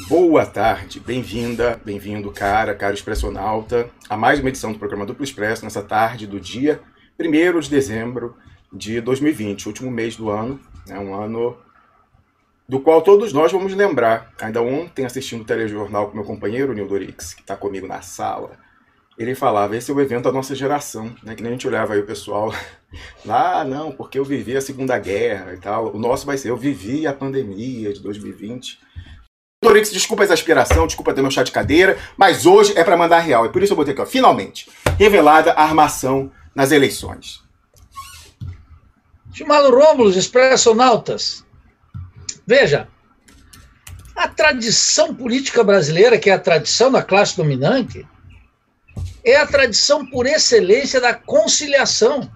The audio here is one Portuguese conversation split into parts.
Boa tarde, bem-vinda, bem-vindo, caro expressionauta, a mais uma edição do programa Duplo Expresso, nessa tarde do dia 1º de dezembro de 2020, último mês do ano, um ano do qual todos nós vamos lembrar. Ainda ontem, assistindo o telejornal com meu companheiro Nildo Rix, que está comigo na sala, ele falava, esse é o evento da nossa geração, que nem a gente olhava aí o pessoal lá, não, porque eu vivi a Segunda Guerra e tal, o nosso vai ser, eu vivi a pandemia de 2020. Dorix, desculpa a exasperação, desculpa ter meu chá de cadeira, mas hoje é para mandar real. E por isso eu botei aqui, ó, finalmente, revelada a armação nas eleições. Estimado Rômulo, expressionautas, veja, a tradição política brasileira, que é a tradição da classe dominante, é a tradição por excelência da conciliação.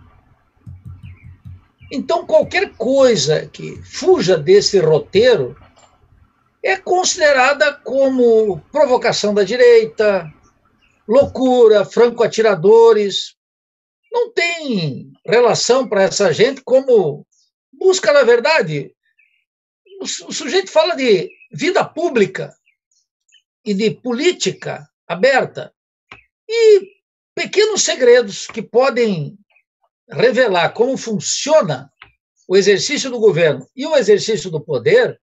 Então, qualquer coisa que fuja desse roteiro é considerada como provocação da direita, loucura, franco-atiradores. Não tem relação para essa gente como busca, na verdade. O sujeito fala de vida pública e de política aberta e pequenos segredos que podem revelar como funciona o exercício do governo e o exercício do poder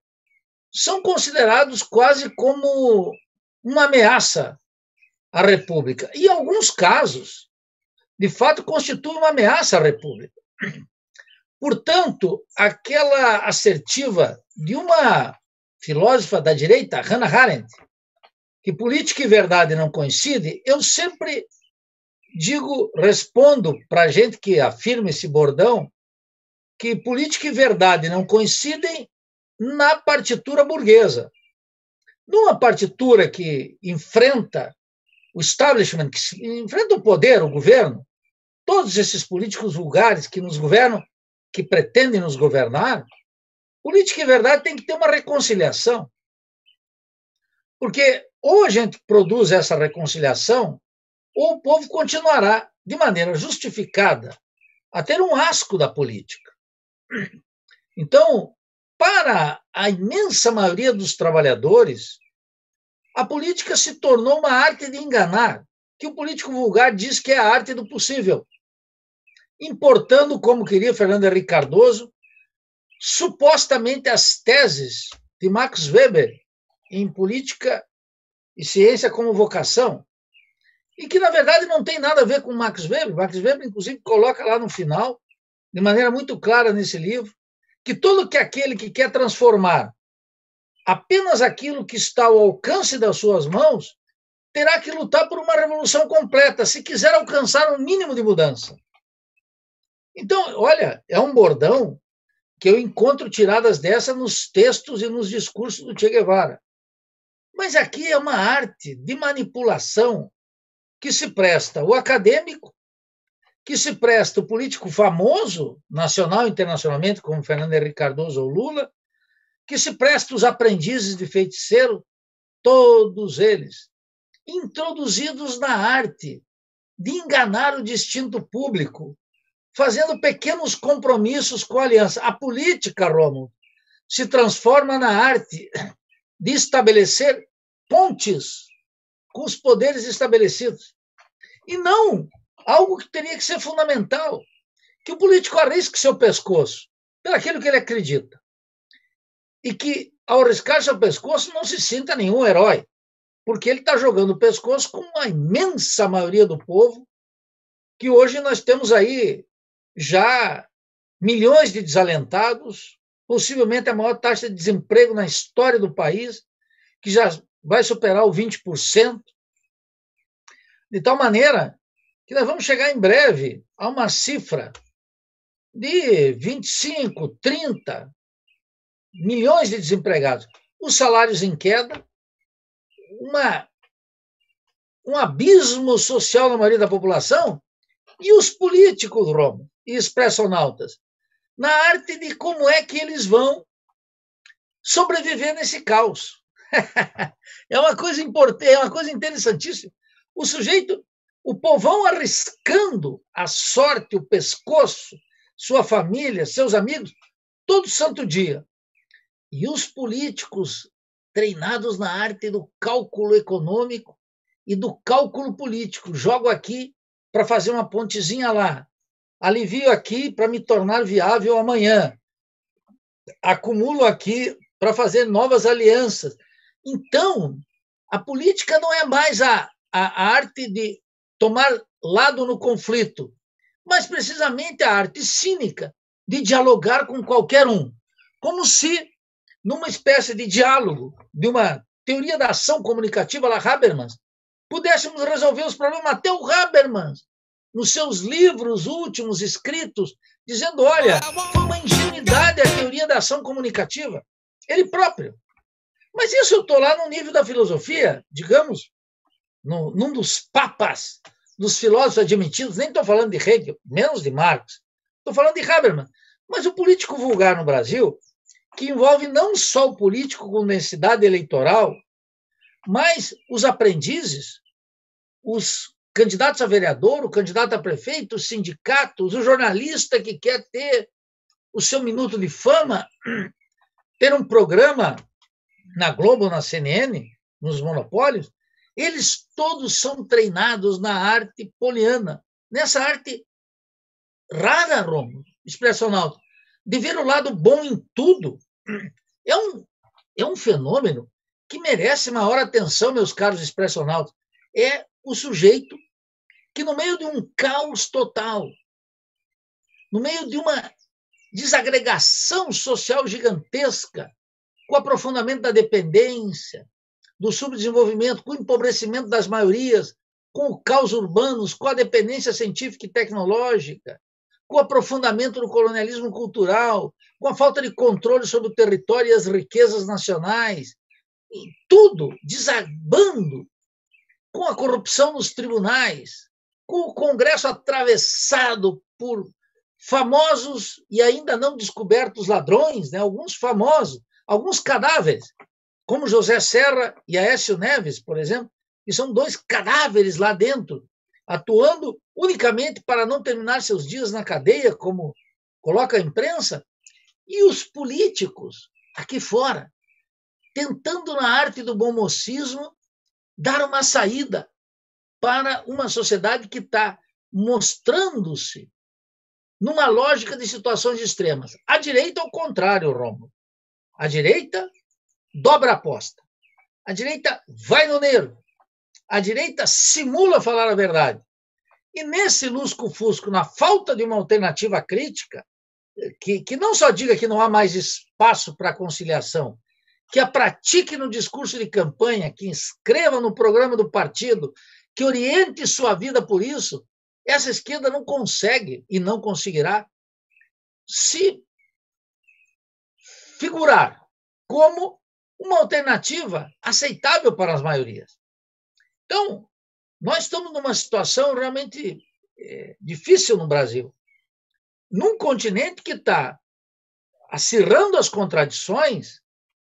são considerados quase como uma ameaça à República. E, em alguns casos, de fato, constitui uma ameaça à República. Portanto, aquela assertiva de uma filósofa da direita, Hannah Arendt, que política e verdade não coincidem, eu sempre respondo para a gente que afirma esse bordão, que política e verdade não coincidem na partitura burguesa. Numa partitura que enfrenta o establishment, que enfrenta o poder, o governo, todos esses políticos vulgares que nos governam, que pretendem nos governar, política e verdade tem que ter uma reconciliação. Porque ou a gente produz essa reconciliação, ou o povo continuará, de maneira justificada, a ter um asco da política. Então, para a imensa maioria dos trabalhadores, a política se tornou uma arte de enganar, que o político vulgar diz que é a arte do possível, importando, como queria Fernando Henrique Cardoso, supostamente as teses de Max Weber em política e ciência como vocação, e que, na verdade, não tem nada a ver com Max Weber. Max Weber, inclusive, coloca lá no final, de maneira muito clara nesse livro, que todo aquele que quer transformar apenas aquilo que está ao alcance das suas mãos terá que lutar por uma revolução completa, se quiser alcançar um mínimo de mudança. Então, olha, é um bordão que eu encontro tiradas dessa nos textos e nos discursos do Che Guevara. Mas aqui é uma arte de manipulação que se presta o acadêmico, que se presta o político famoso, nacional e internacionalmente, como Fernando Henrique Cardoso ou Lula, que se presta os aprendizes de feiticeiro, todos eles introduzidos na arte de enganar o distinto público, fazendo pequenos compromissos com a aliança. A política, Rômulo, se transforma na arte de estabelecer pontes com os poderes estabelecidos. E não algo que teria que ser fundamental, que o político arrisque seu pescoço pelaquilo que ele acredita. E que, ao arriscar seu pescoço, não se sinta nenhum herói, porque ele está jogando o pescoço com uma imensa maioria do povo, que hoje nós temos aí já milhões de desalentados, possivelmente a maior taxa de desemprego na história do país, que já vai superar o 20%, de tal maneira que nós vamos chegar em breve a uma cifra de 25, 30 milhões de desempregados, os salários em queda, um abismo social na maioria da população, e os políticos, Romo, e expressionautas, na arte de como é que eles vão sobreviver nesse caos. É uma coisa importante, é uma coisa interessantíssima. O sujeito, o povão arriscando a sorte, o pescoço, sua família, seus amigos, todo santo dia. E os políticos treinados na arte do cálculo econômico e do cálculo político. Jogo aqui para fazer uma pontezinha lá. Alivio aqui para me tornar viável amanhã. Acumulo aqui para fazer novas alianças. Então, a política não é mais a arte de tomar lado no conflito, mas precisamente a arte cínica de dialogar com qualquer um, como se, numa espécie de diálogo, de uma teoria da ação comunicativa lá Habermas, pudéssemos resolver os problemas. Até o Habermas, nos seus livros últimos escritos, dizendo, olha, foi uma ingenuidade a teoria da ação comunicativa, ele próprio. Mas isso eu estou lá no nível da filosofia, digamos, num dos papas dos filósofos admitidos, nem estou falando de Hegel, menos de Marx, estou falando de Habermas. Mas o político vulgar no Brasil, que envolve não só o político com necessidade eleitoral, mas os aprendizes, os candidatos a vereador, o candidato a prefeito, os sindicatos, o jornalista que quer ter o seu minuto de fama, ter um programa na Globo ou na CNN, nos monopólios, eles todos são treinados na arte poliana, nessa arte rara, Romulo, expressional, de ver o lado bom em tudo. É um fenômeno que merece maior atenção, meus caros expressionautas. É o sujeito que, no meio de um caos total, no meio de uma desagregação social gigantesca, com o aprofundamento da dependência, do subdesenvolvimento, com o empobrecimento das maiorias, com o caos urbanos, com a dependência científica e tecnológica, com o aprofundamento do colonialismo cultural, com a falta de controle sobre o território e as riquezas nacionais, e tudo desabando, com a corrupção nos tribunais, com o Congresso atravessado por famosos e ainda não descobertos ladrões, né? Alguns famosos, alguns cadáveres, como José Serra e Aécio Neves, por exemplo, que são dois cadáveres lá dentro, atuando unicamente para não terminar seus dias na cadeia, como coloca a imprensa, e os políticos aqui fora, tentando na arte do bom mocismo dar uma saída para uma sociedade que está mostrando-se numa lógica de situações extremas. A direita, ao contrário, Romulo. A direita dobra a aposta. A direita vai no nervo. A direita simula falar a verdade. E nesse lusco-fusco, na falta de uma alternativa crítica, que não só diga que não há mais espaço para conciliação, que a pratique no discurso de campanha, que inscreva no programa do partido, que oriente sua vida por isso, essa esquerda não consegue e não conseguirá se figurar como uma alternativa aceitável para as maiorias. Então, nós estamos numa situação realmente difícil no Brasil, num continente que está acirrando as contradições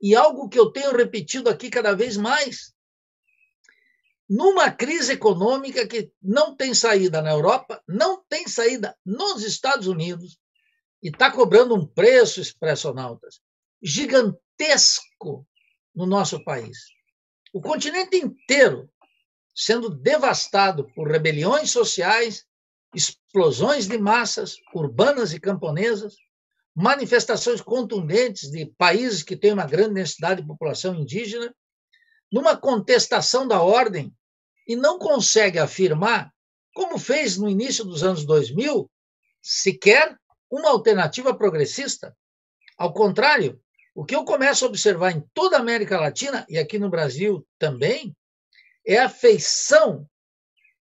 e algo que eu tenho repetido aqui cada vez mais, numa crise econômica que não tem saída na Europa, não tem saída nos Estados Unidos, e está cobrando um preço, expressionautas, gigantesco no nosso país. O continente inteiro sendo devastado por rebeliões sociais, explosões de massas urbanas e camponesas, manifestações contundentes de países que têm uma grande densidade de população indígena, numa contestação da ordem, e não consegue afirmar, como fez no início dos anos 2000, sequer uma alternativa progressista. Ao contrário, o que eu começo a observar em toda a América Latina, e aqui no Brasil também, é a feição,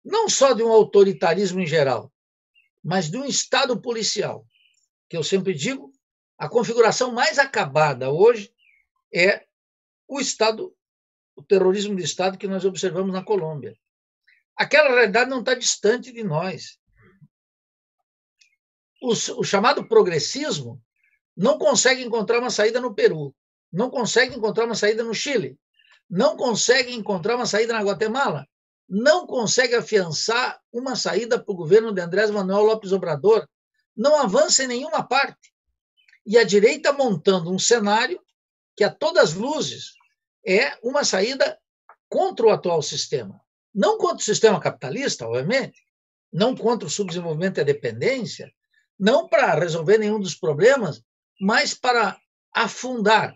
não só de um autoritarismo em geral, mas de um Estado policial, que eu sempre digo, a configuração mais acabada hoje é o terrorismo de Estado que nós observamos na Colômbia. Aquela realidade não está distante de nós. O chamado progressismo não consegue encontrar uma saída no Peru, não consegue encontrar uma saída no Chile, não consegue encontrar uma saída na Guatemala, não consegue afiançar uma saída para o governo de Andrés Manuel López Obrador, não avança em nenhuma parte. E a direita montando um cenário que, a todas luzes, é uma saída contra o atual sistema. Não contra o sistema capitalista, obviamente, não contra o subdesenvolvimento e a dependência, não para resolver nenhum dos problemas, mas para afundar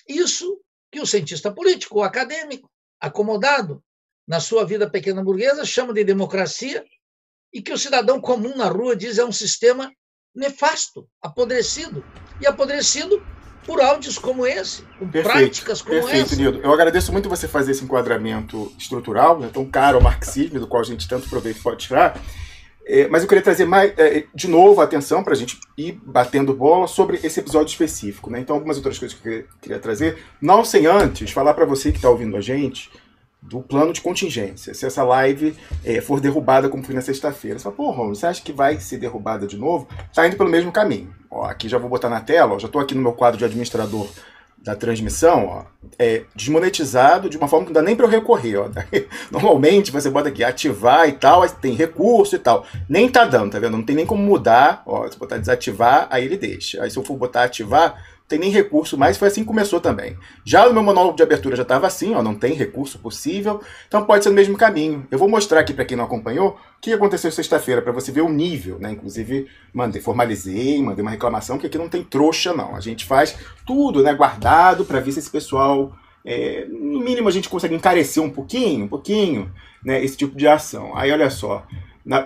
isso que o cientista político, o acadêmico, acomodado na sua vida pequena burguesa, chama de democracia, e que o cidadão comum na rua diz é um sistema nefasto, apodrecido, e apodrecido por áudios como esse, com práticas como essa. Perfeito, Nildo. Eu agradeço muito você fazer esse enquadramento estrutural, né, tão caro ao marxismo, do qual a gente tanto proveito pode tirar. Mas eu queria trazer de novo a atenção para a gente ir batendo bola sobre esse episódio específico, né? Então, algumas outras coisas que eu queria trazer, não sem antes falar para você que está ouvindo a gente do plano de contingência. Se essa live for derrubada como foi na sexta-feira, você fala, pô, Romulo, você acha que vai ser derrubada de novo? Está indo pelo mesmo caminho. Ó, aqui já vou botar na tela, ó, já estou aqui no meu quadro de administrador da transmissão, ó, desmonetizado de uma forma que não dá nem para eu recorrer. Ó. Normalmente você bota aqui ativar e tal, tem recurso e tal. Nem tá dando, tá vendo? Não tem nem como mudar. Ó, se botar desativar, aí ele deixa. Aí se eu for botar ativar, não tem nem recurso mais, foi assim que começou também. Já no meu monólogo de abertura já estava assim, ó, não tem recurso possível, então pode ser no mesmo caminho. Eu vou mostrar aqui para quem não acompanhou o que aconteceu sexta-feira, para você ver o nível, né? Inclusive, formalizei, mandei uma reclamação, que aqui não tem trouxa, não. A gente faz tudo, né, guardado, para ver se esse pessoal, no mínimo, a gente consegue encarecer um pouquinho, né, esse tipo de ação. Aí, olha só,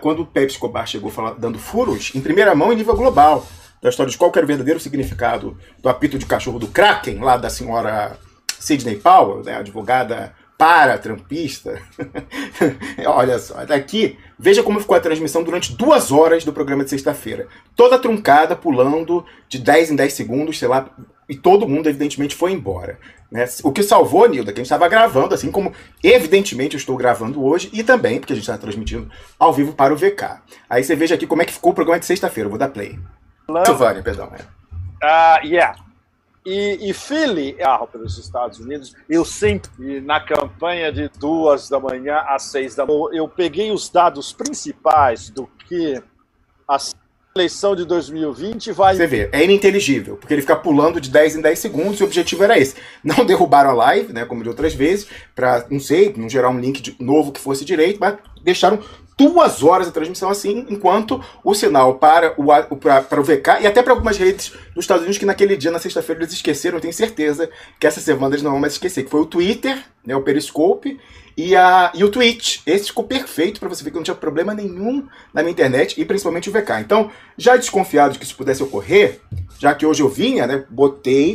quando o Pepe Escobar chegou dando furos, em primeira mão, em nível global, da história de qual que era o verdadeiro significado do apito de cachorro do Kraken, lá da senhora Sidney Powell, né, advogada para-trampista. Olha só, daqui, veja como ficou a transmissão durante 2 horas do programa de sexta-feira. Toda truncada, pulando de 10 em 10 segundos, sei lá, e todo mundo, evidentemente, foi embora. Né? O que salvou, Nilda, que a gente estava gravando, assim como, evidentemente, eu estou gravando hoje, e também, porque a gente está transmitindo ao vivo para o VK. Aí você veja aqui como é que ficou o programa de sexta-feira. Eu vou dar play. Silvânia, perdão. E Philly, pelos Estados Unidos, eu sempre, na campanha de 2 da manhã às 6 da manhã, eu peguei os dados principais do que a eleição de 2020 vai... Você vê, é ininteligível, porque ele fica pulando de 10 em 10 segundos e o objetivo era esse. Não derrubaram a live, né, como de outras vezes, para, não gerar um link novo que fosse direito, mas deixaram 2 horas de transmissão assim, enquanto o sinal para o VK e até para algumas redes dos Estados Unidos que naquele dia, na sexta-feira, eles esqueceram, eu tenho certeza que essa semana eles não vão mais esquecer, que foi o Twitter, né, o Periscope e o Twitch. Esse ficou perfeito para você ver que não tinha problema nenhum na minha internet e principalmente o VK. Então, já desconfiado de que isso pudesse ocorrer, já que hoje eu vinha, né,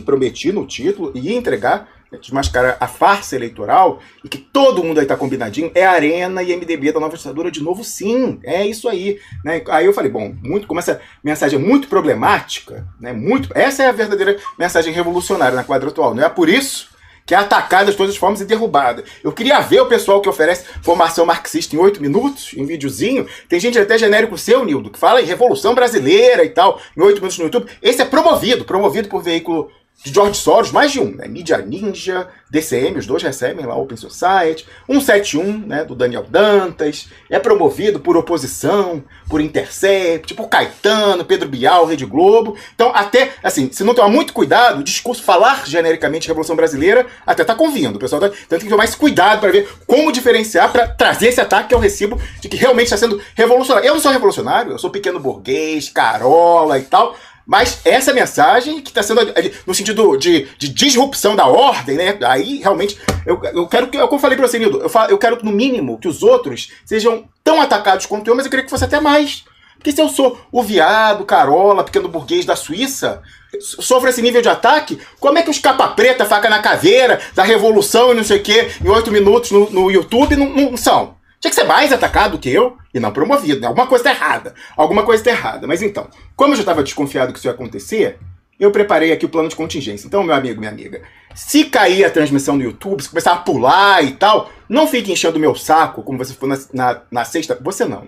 prometi no título e ia entregar, desmascarar a farsa eleitoral e que todo mundo aí tá combinadinho, é Arena e MDB da nova ditadura de novo, sim, é isso aí, né? Aí eu falei, bom, como essa mensagem é muito problemática, né? Essa é a verdadeira mensagem revolucionária na quadra atual, não é por isso que é atacada de todas as formas e derrubada. Eu queria ver o pessoal que oferece formação marxista em 8 minutos, em videozinho. Tem gente até genérico seu, Nildo, que fala em Revolução Brasileira e tal, em 8 minutos no YouTube. Esse é promovido por veículo de George Soros, mais de um, né? Mídia Ninja, DCM, os dois recebem lá, Open Society, 171, né, do Daniel Dantas, é promovido por oposição, por Intercept, por Caetano, Pedro Bial, Rede Globo. Então, até, assim, se não tomar muito cuidado, o discurso falar genericamente Revolução Brasileira até tá convindo. O pessoal tem que tomar esse cuidado para ver como diferenciar, para trazer esse ataque que é o recibo de que realmente está sendo revolucionário. Eu não sou revolucionário, eu sou pequeno burguês, carola e tal, mas essa mensagem que está sendo no sentido de disrupção da ordem, né? Aí realmente eu quero que, como eu falei para você, Nildo, eu quero no mínimo que os outros sejam tão atacados quanto eu, mas eu queria que fosse até mais. Porque se eu sou o viado, carola, pequeno burguês da Suíça, sofro esse nível de ataque, como é que os capa preta, faca na caveira, da revolução e não sei o que, em 8 minutos no YouTube não são? Tinha que ser mais atacado que eu e não promovido, né? Alguma coisa tá errada. Mas então, como eu já estava desconfiado que isso ia acontecer, eu preparei aqui o plano de contingência. Então, meu amigo, minha amiga, se cair a transmissão no YouTube, se começar a pular e tal, não fique enchendo o meu saco, como você foi na sexta. Você não.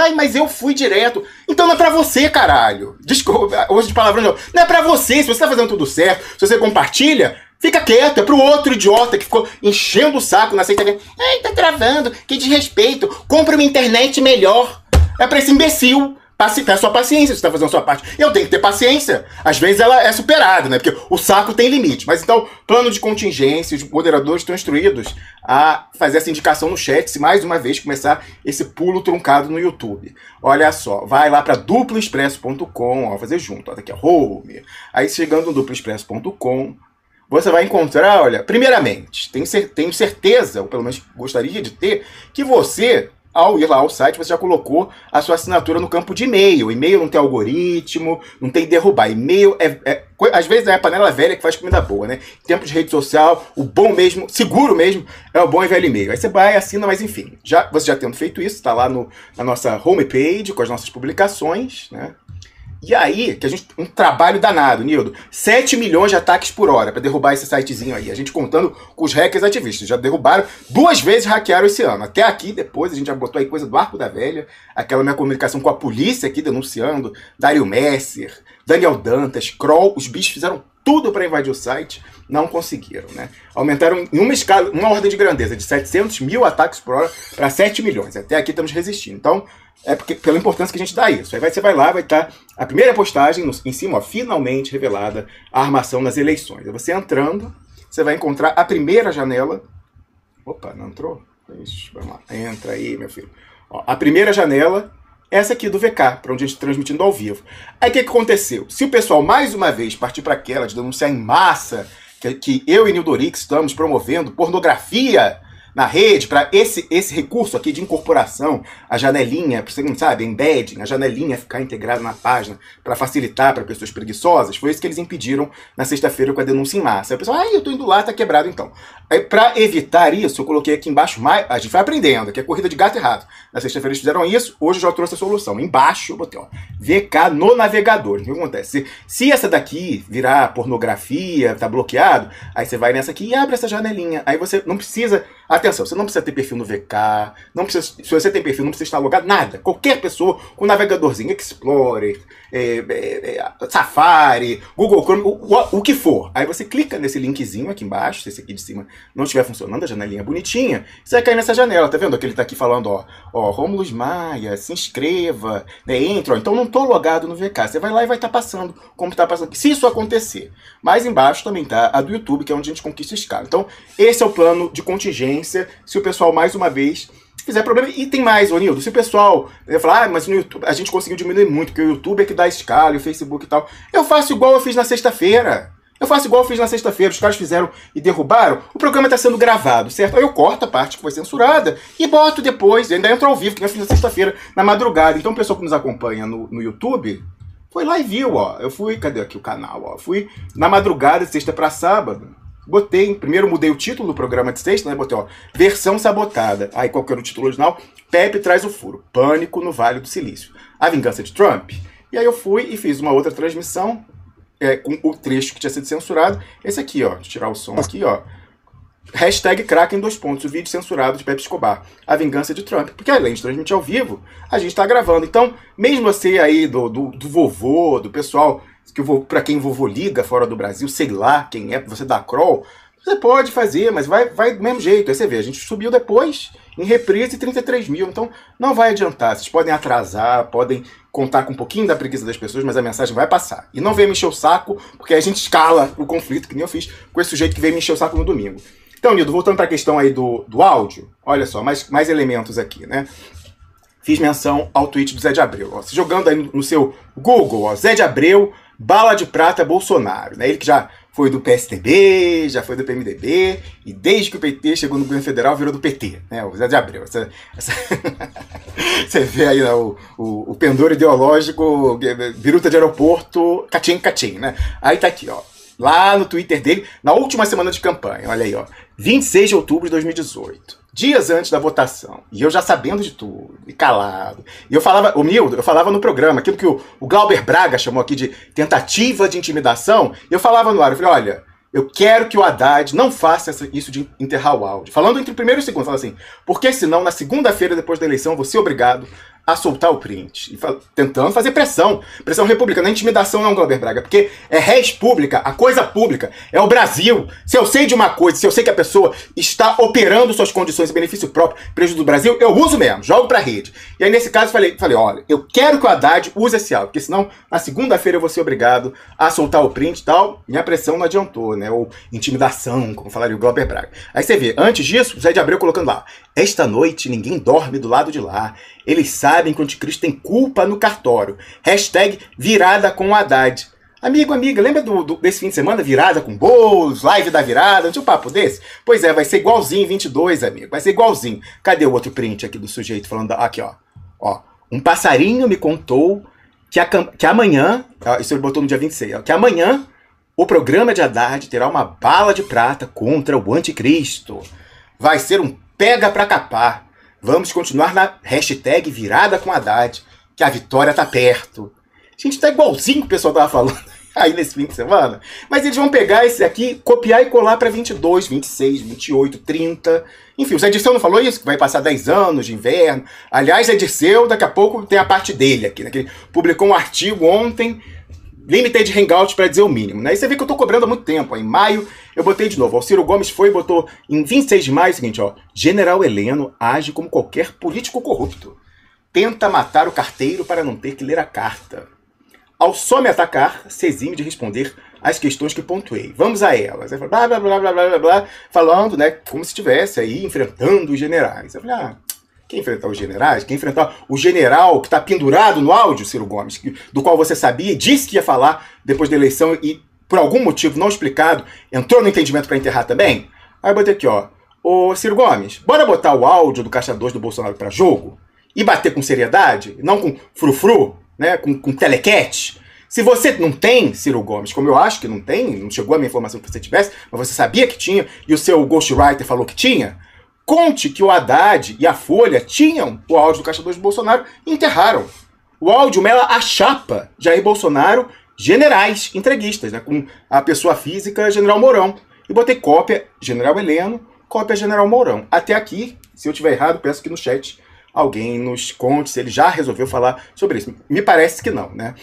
Ai, mas eu fui direto. Então não é pra você, caralho. Desculpa, hoje de palavrão não é pra você. Se você tá fazendo tudo certo, se você compartilha, fica quieto, é pro outro idiota que ficou enchendo o saco na sexta-feira. Ai, tá travando, que desrespeito. Compra uma internet melhor. É pra esse imbecil. Peça sua paciência, você está fazendo a sua parte. Eu tenho que ter paciência. Às vezes ela é superada, né? Porque o saco tem limite. Mas então, plano de contingência, os moderadores estão instruídos a fazer essa indicação no chat, se mais uma vez começar esse pulo truncado no YouTube. Olha só, vai lá para duploexpresso.com, ó, fazer junto, ó, daqui é home. Aí chegando no duploexpresso.com, você vai encontrar, olha, primeiramente, tenho certeza, ou pelo menos gostaria de ter, que você, ao ir lá ao site, você já colocou a sua assinatura no campo de e-mail. E-mail não tem algoritmo, não tem derrubar. E-mail às vezes é a panela velha que faz comida boa, né? Em tempos de rede social, o bom mesmo, seguro mesmo, é o bom e velho e-mail. Aí você vai, assina, mas enfim, você já tendo feito isso, está lá na nossa homepage, com as nossas publicações, né? E aí, um trabalho danado, Nildo. 7 milhões de ataques por hora para derrubar esse sitezinho aí. A gente contando com os hackers ativistas. Já derrubaram, 2 vezes hackearam esse ano. Até aqui, depois, a gente já botou aí coisa do Arco da Velha. Aquela minha comunicação com a polícia aqui denunciando. Dario Messer, Daniel Dantas, Kroll. Os bichos fizeram tudo para invadir o site. Não conseguiram, né? Aumentaram em uma ordem de grandeza, de 700 mil ataques por hora para 7 milhões. Até aqui estamos resistindo. Então, pela importância que a gente dá isso. Aí você vai lá, vai estar a primeira postagem em cima, ó, finalmente revelada a armação nas eleições. Aí você entrando, você vai encontrar a primeira janela. Opa, não entrou? Ixi, vamos lá. Entra aí, meu filho. Ó, a primeira janela, essa aqui do VK, para onde a gente está transmitindo ao vivo. Aí o que aconteceu? Se o pessoal mais uma vez partir para aquela de denunciar em massa que eu e Nildo Orix estamos promovendo pornografia na rede, para esse recurso aqui de incorporação, a janelinha, para você não sabe, embedding, a janelinha ficar integrada na página para facilitar para pessoas preguiçosas, foi isso que eles impediram na sexta-feira com a denúncia em massa. Aí o pessoal, eu tô indo lá, tá quebrado então. Aí para evitar isso, eu coloquei aqui embaixo, a gente vai aprendendo, que é corrida de gato e rato. Na sexta-feira eles fizeram isso, hoje eu já trouxe a solução. Embaixo eu botei, ó, VK no navegador. O que acontece? Se essa daqui virar pornografia, tá bloqueado, aí você vai nessa aqui e abre essa janelinha. Aí você não precisa... Atenção, você não precisa ter perfil no VK, não precisa, se você tem perfil, não precisa estar logado, nada. Qualquer pessoa com navegadorzinho, Explorer, Safari, Google Chrome, o que for. Aí você clica nesse linkzinho aqui embaixo, se esse aqui de cima não estiver funcionando, a janelinha bonitinha, você vai cair nessa janela, tá vendo? Que ele tá aqui falando, ó, Rômulo Maia, se inscreva, né, entra, ó, então não tô logado no VK. Você vai lá e vai estar passando, como tá passando. Se isso acontecer, mais embaixo também tá a do YouTube, que é onde a gente conquista escala. Então, esse é o plano de contingência. Se o pessoal, mais uma vez, fizer problema. E tem mais, ô Nildo, se o pessoal falar, mas no YouTube a gente conseguiu diminuir muito, porque o YouTube é que dá escala, e o Facebook e tal. Eu faço igual eu fiz na sexta-feira. Os caras fizeram e derrubaram. O programa está sendo gravado, certo? Aí eu corto a parte que foi censurada e boto depois. Ainda entro ao vivo, que eu fiz na sexta-feira, na madrugada. Então o pessoal que nos acompanha no YouTube foi lá e viu, ó. Eu fui, cadê aqui o canal, ó? Fui na madrugada, de sexta para sábado. Botei, primeiro mudei o título do programa de sexta, né? Botei, ó, versão sabotada. Aí qual que era o título original? Pepe traz o furo. Pânico no Vale do Silício. A vingança de Trump. E aí eu fui e fiz uma outra transmissão com o trecho que tinha sido censurado. Esse aqui, ó. Deixa eu tirar o som aqui, ó. Hashtag Kraken, o vídeo censurado de Pepe Escobar. A vingança de Trump. Porque além de transmitir ao vivo, a gente tá gravando. Então, mesmo você aí do vovô, do pessoal... para quem vovô liga fora do Brasil, sei lá quem é, você dá crawl, você pode fazer, mas vai do mesmo jeito. Aí você vê, a gente subiu depois, em reprise, 33 mil, então não vai adiantar. Vocês podem atrasar, podem contar com um pouquinho da preguiça das pessoas, mas a mensagem vai passar. E não venha me encher o saco, porque a gente escala o conflito, que nem eu fiz com esse sujeito que veio me encher o saco no domingo. Então, Nildo, voltando para a questão aí do áudio, olha só, mais elementos aqui, né? Fiz menção ao tweet do Zé de Abreu. Ó, jogando aí no seu Google, ó, Zé de Abreu, bala de prata Bolsonaro, né? Ele que já foi do PSDB, já foi do PMDB, e desde que o PT chegou no governo federal virou do PT, né? O Zé de Abreu. Você vê aí, né, o pendor ideológico, biruta de aeroporto, catim, né? Aí tá aqui, ó. Lá no Twitter dele, na última semana de campanha, olha aí, ó. 26 de outubro de 2018. Dias antes da votação, e eu já sabendo de tudo, e calado. E eu falava, o Nildo, eu falava no programa, aquilo que o Glauber Braga chamou aqui de tentativa de intimidação, e eu falava no ar, eu falei, olha, eu quero que o Haddad não faça isso de enterrar o áudio. Falando entre o primeiro e o segundo, falando assim, porque senão, na segunda-feira depois da eleição, eu vou ser obrigado a soltar o print, tentando fazer pressão republicana, intimidação não, Glauber Braga, porque é res pública, a coisa pública, é o Brasil. Se eu sei de uma coisa, se eu sei que a pessoa está operando suas condições em benefício próprio, prejuízo do Brasil, eu uso mesmo, jogo pra rede. E aí nesse caso falei, olha, eu quero que o Haddad use esse áudio, porque senão na segunda-feira eu vou ser obrigado a soltar o print e tal, minha pressão não adiantou, né, ou intimidação, como falaria o Glauber Braga. Aí você vê, antes disso, o Zé de Abreu colocando lá, esta noite ninguém dorme do lado de lá, eles sabem que o anticristo tem culpa no cartório. Hashtag virada com o Haddad. Amigo, amiga, lembra desse fim de semana? Virada com bolos, live da virada, não tinha um papo desse? Pois é, vai ser igualzinho 22, amigo. Vai ser igualzinho. Cadê o outro print aqui do sujeito falando? Aqui, ó. Um passarinho me contou que amanhã, isso ele botou no dia 26, ó, que amanhã o programa de Haddad terá uma bala de prata contra o anticristo. Vai ser um pega pra capar. Vamos continuar na hashtag virada com Haddad, que a vitória tá perto. Gente, tá igualzinho que o pessoal tava falando aí nesse fim de semana. Mas eles vão pegar esse aqui, copiar e colar pra 22, 26, 28, 30. Enfim, o Zé Dirceu não falou isso? Que vai passar 10 anos de inverno. Aliás, Zé Dirceu, daqui a pouco tem a parte dele aqui, né? Que ele publicou um artigo ontem, Limited Hangout para dizer o mínimo, né? E você vê que eu tô cobrando há muito tempo. Em maio, eu botei de novo. O Ciro Gomes foi e botou em 26 de maio o seguinte, ó. General Heleno age como qualquer político corrupto. Tenta matar o carteiro para não ter que ler a carta. Ao só me atacar, se exime de responder às questões que pontuei. Vamos a elas. Aí blá, blá, blá, blá, blá, blá, blá, falando, né, como se estivesse aí enfrentando os generais. Eu falei, quem enfrentar os generais? Quem enfrentar o general que está pendurado no áudio, Ciro Gomes, do qual você sabia e disse que ia falar depois da eleição e, por algum motivo não explicado, entrou no entendimento para enterrar também? Aí eu botei aqui, ó. Ô, Ciro Gomes, bora botar o áudio do Caixa 2 do Bolsonaro para jogo? E bater com seriedade? Não com frufru, né? Com telequete? Se você não tem, Ciro Gomes, como eu acho que não tem, não chegou a minha informação que você tivesse, mas você sabia que tinha e o seu ghostwriter falou que tinha, conte que o Haddad e a Folha tinham o áudio do Caixa 2 do Bolsonaro e enterraram. O áudio mela a chapa Jair Bolsonaro, generais entreguistas, né, com a pessoa física General Mourão. E botei cópia General Heleno, cópia General Mourão. Até aqui, se eu tiver errado, peço que no chat alguém nos conte se ele já resolveu falar sobre isso. Me parece que não, né?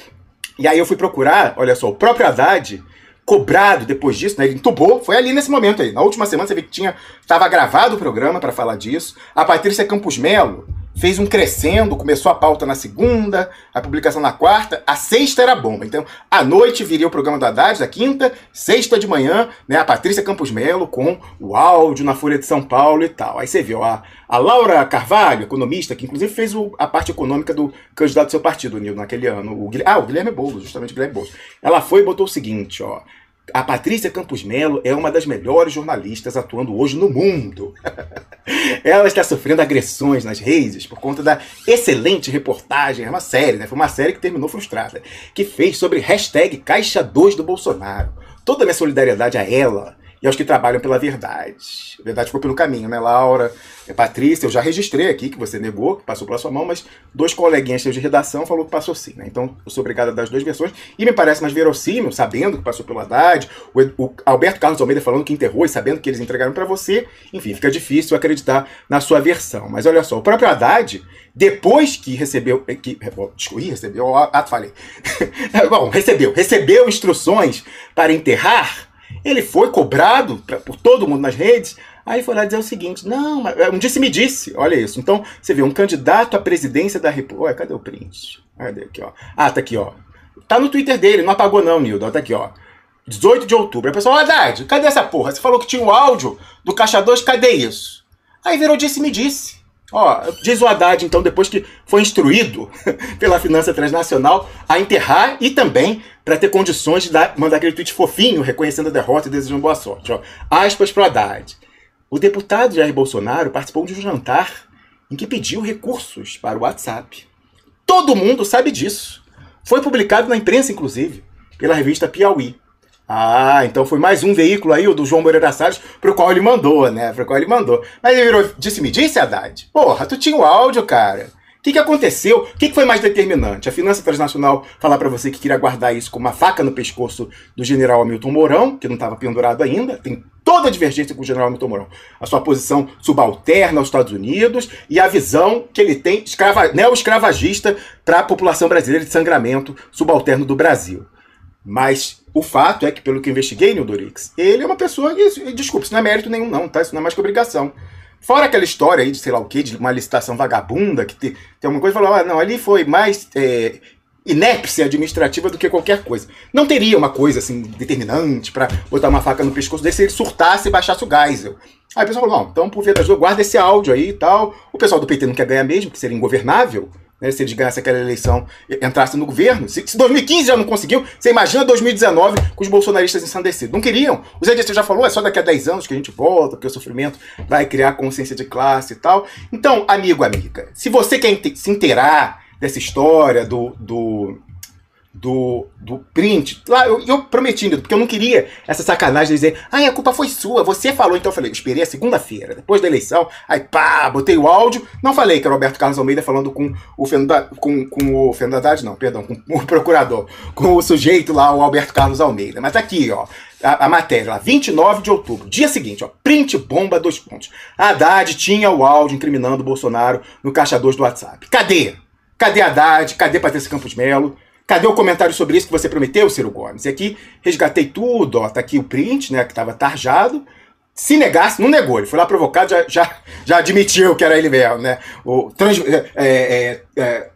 E aí eu fui procurar, olha só, o próprio Haddad, cobrado depois disso, né? Ele entubou, foi ali nesse momento aí. Na última semana você vê que estava gravado o programa para falar disso. A Patrícia Campos Melo fez um crescendo, começou a pauta na segunda, a publicação na quarta, a sexta era bomba. Então, à noite viria o programa do Haddad, da quinta, sexta de manhã, né, a Patrícia Campos Melo com o áudio na Folha de São Paulo e tal. Aí você viu a Laura Carvalho, economista, que inclusive fez a parte econômica do candidato do seu partido, Nildo, naquele ano. O Guilherme Boulos, justamente o Guilherme Boulos. Ela foi e botou o seguinte, ó. A Patrícia Campos Melo é uma das melhores jornalistas atuando hoje no mundo. Ela está sofrendo agressões nas redes por conta da excelente reportagem, é uma série, né? Foi uma série que terminou frustrada, que fez sobre hashtag Caixa 2 do Bolsonaro. Toda a minha solidariedade a ela e aos que trabalham pela verdade. A verdade ficou pelo caminho, né, Laura? Patrícia, eu já registrei aqui que você negou, que passou pela sua mão, mas 2 coleguinhas seus de redação falou que passou sim, né? Então, eu sou obrigado a dar as 2 versões. E me parece mais verossímil, sabendo que passou pelo Haddad, o Alberto Carlos Almeida falando que enterrou e sabendo que eles entregaram para você. Enfim, fica difícil acreditar na sua versão. Mas olha só, o próprio Haddad, depois que recebeu... Bom, recebeu instruções para enterrar, ele foi cobrado por todo mundo nas redes. Aí foi lá dizer o seguinte, não, um disse-me-disse, olha isso. Então, você vê, um candidato à presidência da República... Ué, cadê o print? Cadê aqui, ó? Ah, tá aqui, ó. Tá no Twitter dele, não apagou não, Nildo. Tá aqui, ó. 18 de outubro. Aí o pessoal, Haddad, cadê essa porra? Você falou que tinha o áudio do Caixa 2, cadê isso? Aí virou disse-me-disse. Ó, diz o Haddad, então, depois que foi instruído pela Finança Transnacional a enterrar e também para ter condições de mandar aquele tweet fofinho, reconhecendo a derrota e desejando boa sorte. Ó. Aspas pro Haddad. O deputado Jair Bolsonaro participou de um jantar em que pediu recursos para o WhatsApp. Todo mundo sabe disso. Foi publicado na imprensa, inclusive, pela revista Piauí. Ah, então foi mais um veículo aí, o do João Moreira Salles, pro qual ele mandou, né? Mas ele virou, disse-me-disse, Haddad? Porra, tu tinha o áudio, cara. O que aconteceu? O que foi mais determinante? A Finança Transnacional falar para você que queria guardar isso com uma faca no pescoço do general Hamilton Mourão, que não estava pendurado ainda, tem toda toda a divergência com o general Hamilton Mourão. A sua posição subalterna aos Estados Unidos e a visão que ele tem neo-escravagista para a população brasileira de sangramento subalterno do Brasil. Mas o fato é que, pelo que eu investiguei, Nildorix, ele é uma pessoa... Desculpa, isso não é mérito nenhum não, tá? Isso não é mais que obrigação. Fora aquela história aí de sei lá o quê, de uma licitação vagabunda, que tem alguma coisa que falou, não, ali foi mais inépcia administrativa do que qualquer coisa. Não teria uma coisa assim determinante para botar uma faca no pescoço dele se ele surtasse e baixasse o Geisel. Aí o pessoal falou, não, então por via das duas, guarda esse áudio aí e tal. O pessoal do PT não quer ganhar mesmo, que seria ingovernável, né, se eles ganhassem aquela eleição e entrassem no governo. Se 2015 já não conseguiu, você imagina 2019 com os bolsonaristas ensandecidos. Não queriam. O Zé Dirceu já falou, é só daqui a 10 anos que a gente volta, porque o sofrimento vai criar consciência de classe e tal. Então, amigo, amiga, se você quer se inteirar dessa história do print, lá eu prometi, porque eu não queria essa sacanagem de dizer, a culpa foi sua, você falou. Então eu falei, esperei a segunda-feira, depois da eleição, aí pá, botei o áudio, não falei que era o Roberto Carlos Almeida falando com o Fernando Haddad, não, perdão, com o procurador, com o sujeito lá, o Alberto Carlos Almeida. Mas tá aqui, ó, a matéria lá, 29 de outubro, dia seguinte, ó, print bomba, 2 pontos. Haddad tinha o áudio incriminando o Bolsonaro no caixa 2 do WhatsApp. Cadê? Cadê Haddad? Cadê Patrícia Campos Melo? Cadê o comentário sobre isso que você prometeu, Ciro Gomes? E aqui, resgatei tudo, ó, tá aqui o print, né, que estava tarjado. Se negasse, não negou, ele foi lá provocado, já admitiu que era ele mesmo, né? O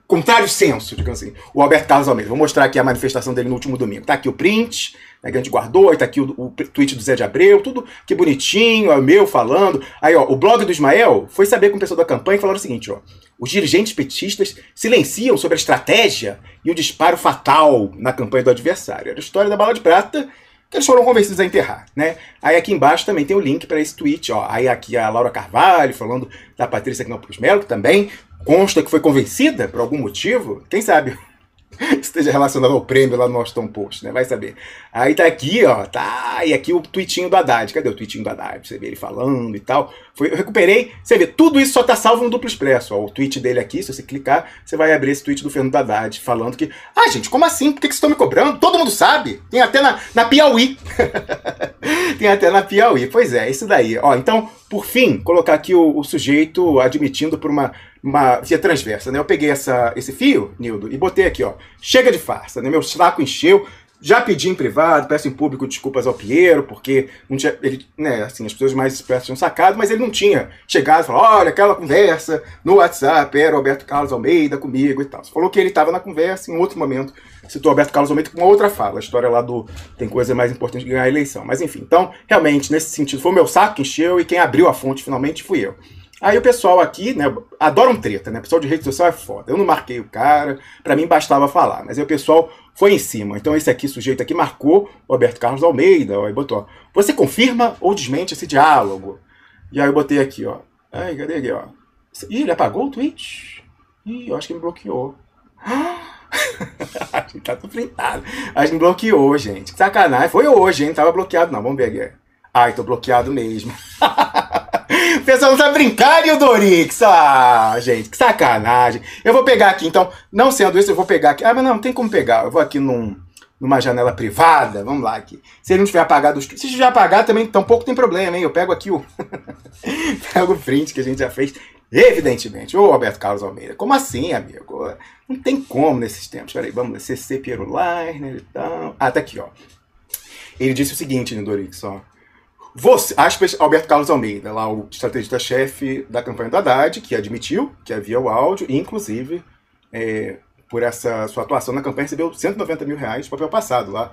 contrário senso, digamos assim, o Alberto Carlos Almeida. Vou mostrar aqui a manifestação dele no último domingo. Tá aqui o print, né, que a gente guardou, e tá aqui o tweet do Zé de Abreu, tudo que bonitinho, é o meu falando. Aí, ó, o blog do Ismael foi saber com o pessoal da campanha e falaram o seguinte, ó. Os dirigentes petistas silenciam sobre a estratégia e o disparo fatal na campanha do adversário. Era a história da bala de prata que eles foram convencidos a enterrar, né? Aí aqui embaixo também tem o link para esse tweet, ó. Aí aqui a Laura Carvalho falando da Patrícia Campos Melo, que também consta que foi convencida por algum motivo, quem sabe esteja relacionado ao prêmio lá no Washington Post, né? Vai saber. Aí tá aqui, ó, tá, e aqui o tweetinho do Haddad. Cadê o tweetinho do Haddad? Você vê ele falando e tal. Eu recuperei, você vê, tudo isso só tá salvo no Duplo Expresso, ó. O tweet dele aqui, se você clicar, você vai abrir esse tweet do Fernando Haddad, falando que, gente, como assim? Por que vocês estão me cobrando? Todo mundo sabe. Tem até na Piauí. Tem até na Piauí. Pois é, isso daí. Ó, então, por fim, colocar aqui o sujeito admitindo por uma via transversa, né? Eu peguei esse fio, Nildo, e botei aqui, ó. Chega de farsa, né? Meu saco encheu. Já pedi em privado, peço em público desculpas ao Piero, porque não tinha, ele, né, assim, as pessoas mais espertas tinham sacado, mas ele não tinha chegado e falado, olha, aquela conversa no WhatsApp era o Alberto Carlos Almeida comigo e tal. Você falou que ele estava na conversa, em outro momento citou o Alberto Carlos Almeida com uma outra fala, a história lá do tem coisa mais importante que ganhar a eleição. Mas enfim, então, realmente, nesse sentido, foi o meu saco que encheu e quem abriu a fonte finalmente fui eu. Aí o pessoal aqui, né, adoram treta, né? O pessoal de rede social é foda. Eu não marquei o cara, pra mim bastava falar, mas aí o pessoal foi em cima. Então esse aqui, sujeito aqui, marcou o Alberto Carlos Almeida, ó, e botou, ó, você confirma ou desmente esse diálogo? E aí eu botei aqui, ó. Ai, cadê aqui, ó? Ih, ele apagou o tweet? Ih, eu acho que me bloqueou. Acho que tá tudo printado. Acho que me bloqueou, gente. Que sacanagem. Foi hoje, hein? Tava bloqueado, não. Vamos ver aqui. Ai, tô bloqueado mesmo. O pessoal não sabe brincar, Nildorix. Gente, que sacanagem. Eu vou pegar aqui, então, não sendo isso, eu vou pegar aqui. Mas não tem como pegar. Eu vou aqui numa janela privada. Vamos lá aqui. Se ele não tiver apagado, se tiver apagado também, tampouco tem problema, hein? Eu pego aqui pego o print que a gente já fez. Evidentemente. Ô, Alberto Carlos Almeida, como assim, amigo? Não tem como nesses tempos. Peraí, vamos lá. CC Piero Leiner e tal. Tá aqui, ó. Ele disse o seguinte, Nildorix, ó. Você, aspas, Alberto Carlos Almeida, lá o estrategista-chefe da campanha do Haddad, que admitiu que havia o áudio, e inclusive, por essa sua atuação na campanha, recebeu R$190 mil de papel passado lá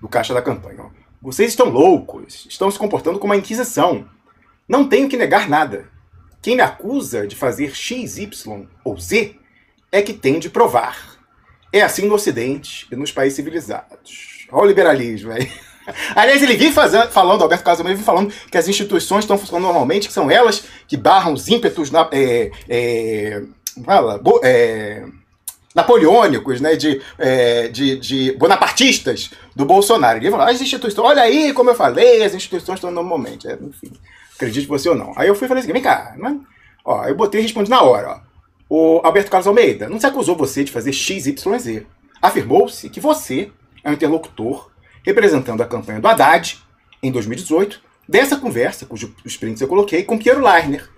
do caixa da campanha. Ó. Vocês estão loucos, estão se comportando como uma inquisição. Não tenho que negar nada. Quem me acusa de fazer X, Y ou Z é que tem de provar. É assim no Ocidente e nos países civilizados. Olha o liberalismo aí. Aliás, ele vinha falando, Alberto Carlos Almeida vinha falando que as instituições estão funcionando normalmente, que são elas que barram os ímpetos napoleônicos, né, de bonapartistas do Bolsonaro. Ele falou, as instituições, olha aí como eu falei, as instituições estão normalmente. Enfim, acredite você ou não. Aí eu fui e falei assim, vem cá, né? Ó, eu botei e respondi na hora, ó. O Alberto Carlos Almeida, não se acusou você de fazer X, Y, Z. Afirmou-se que você é um interlocutor representando a campanha do Haddad, em 2018, dessa conversa, cujos prints eu coloquei, com Piero Leiner.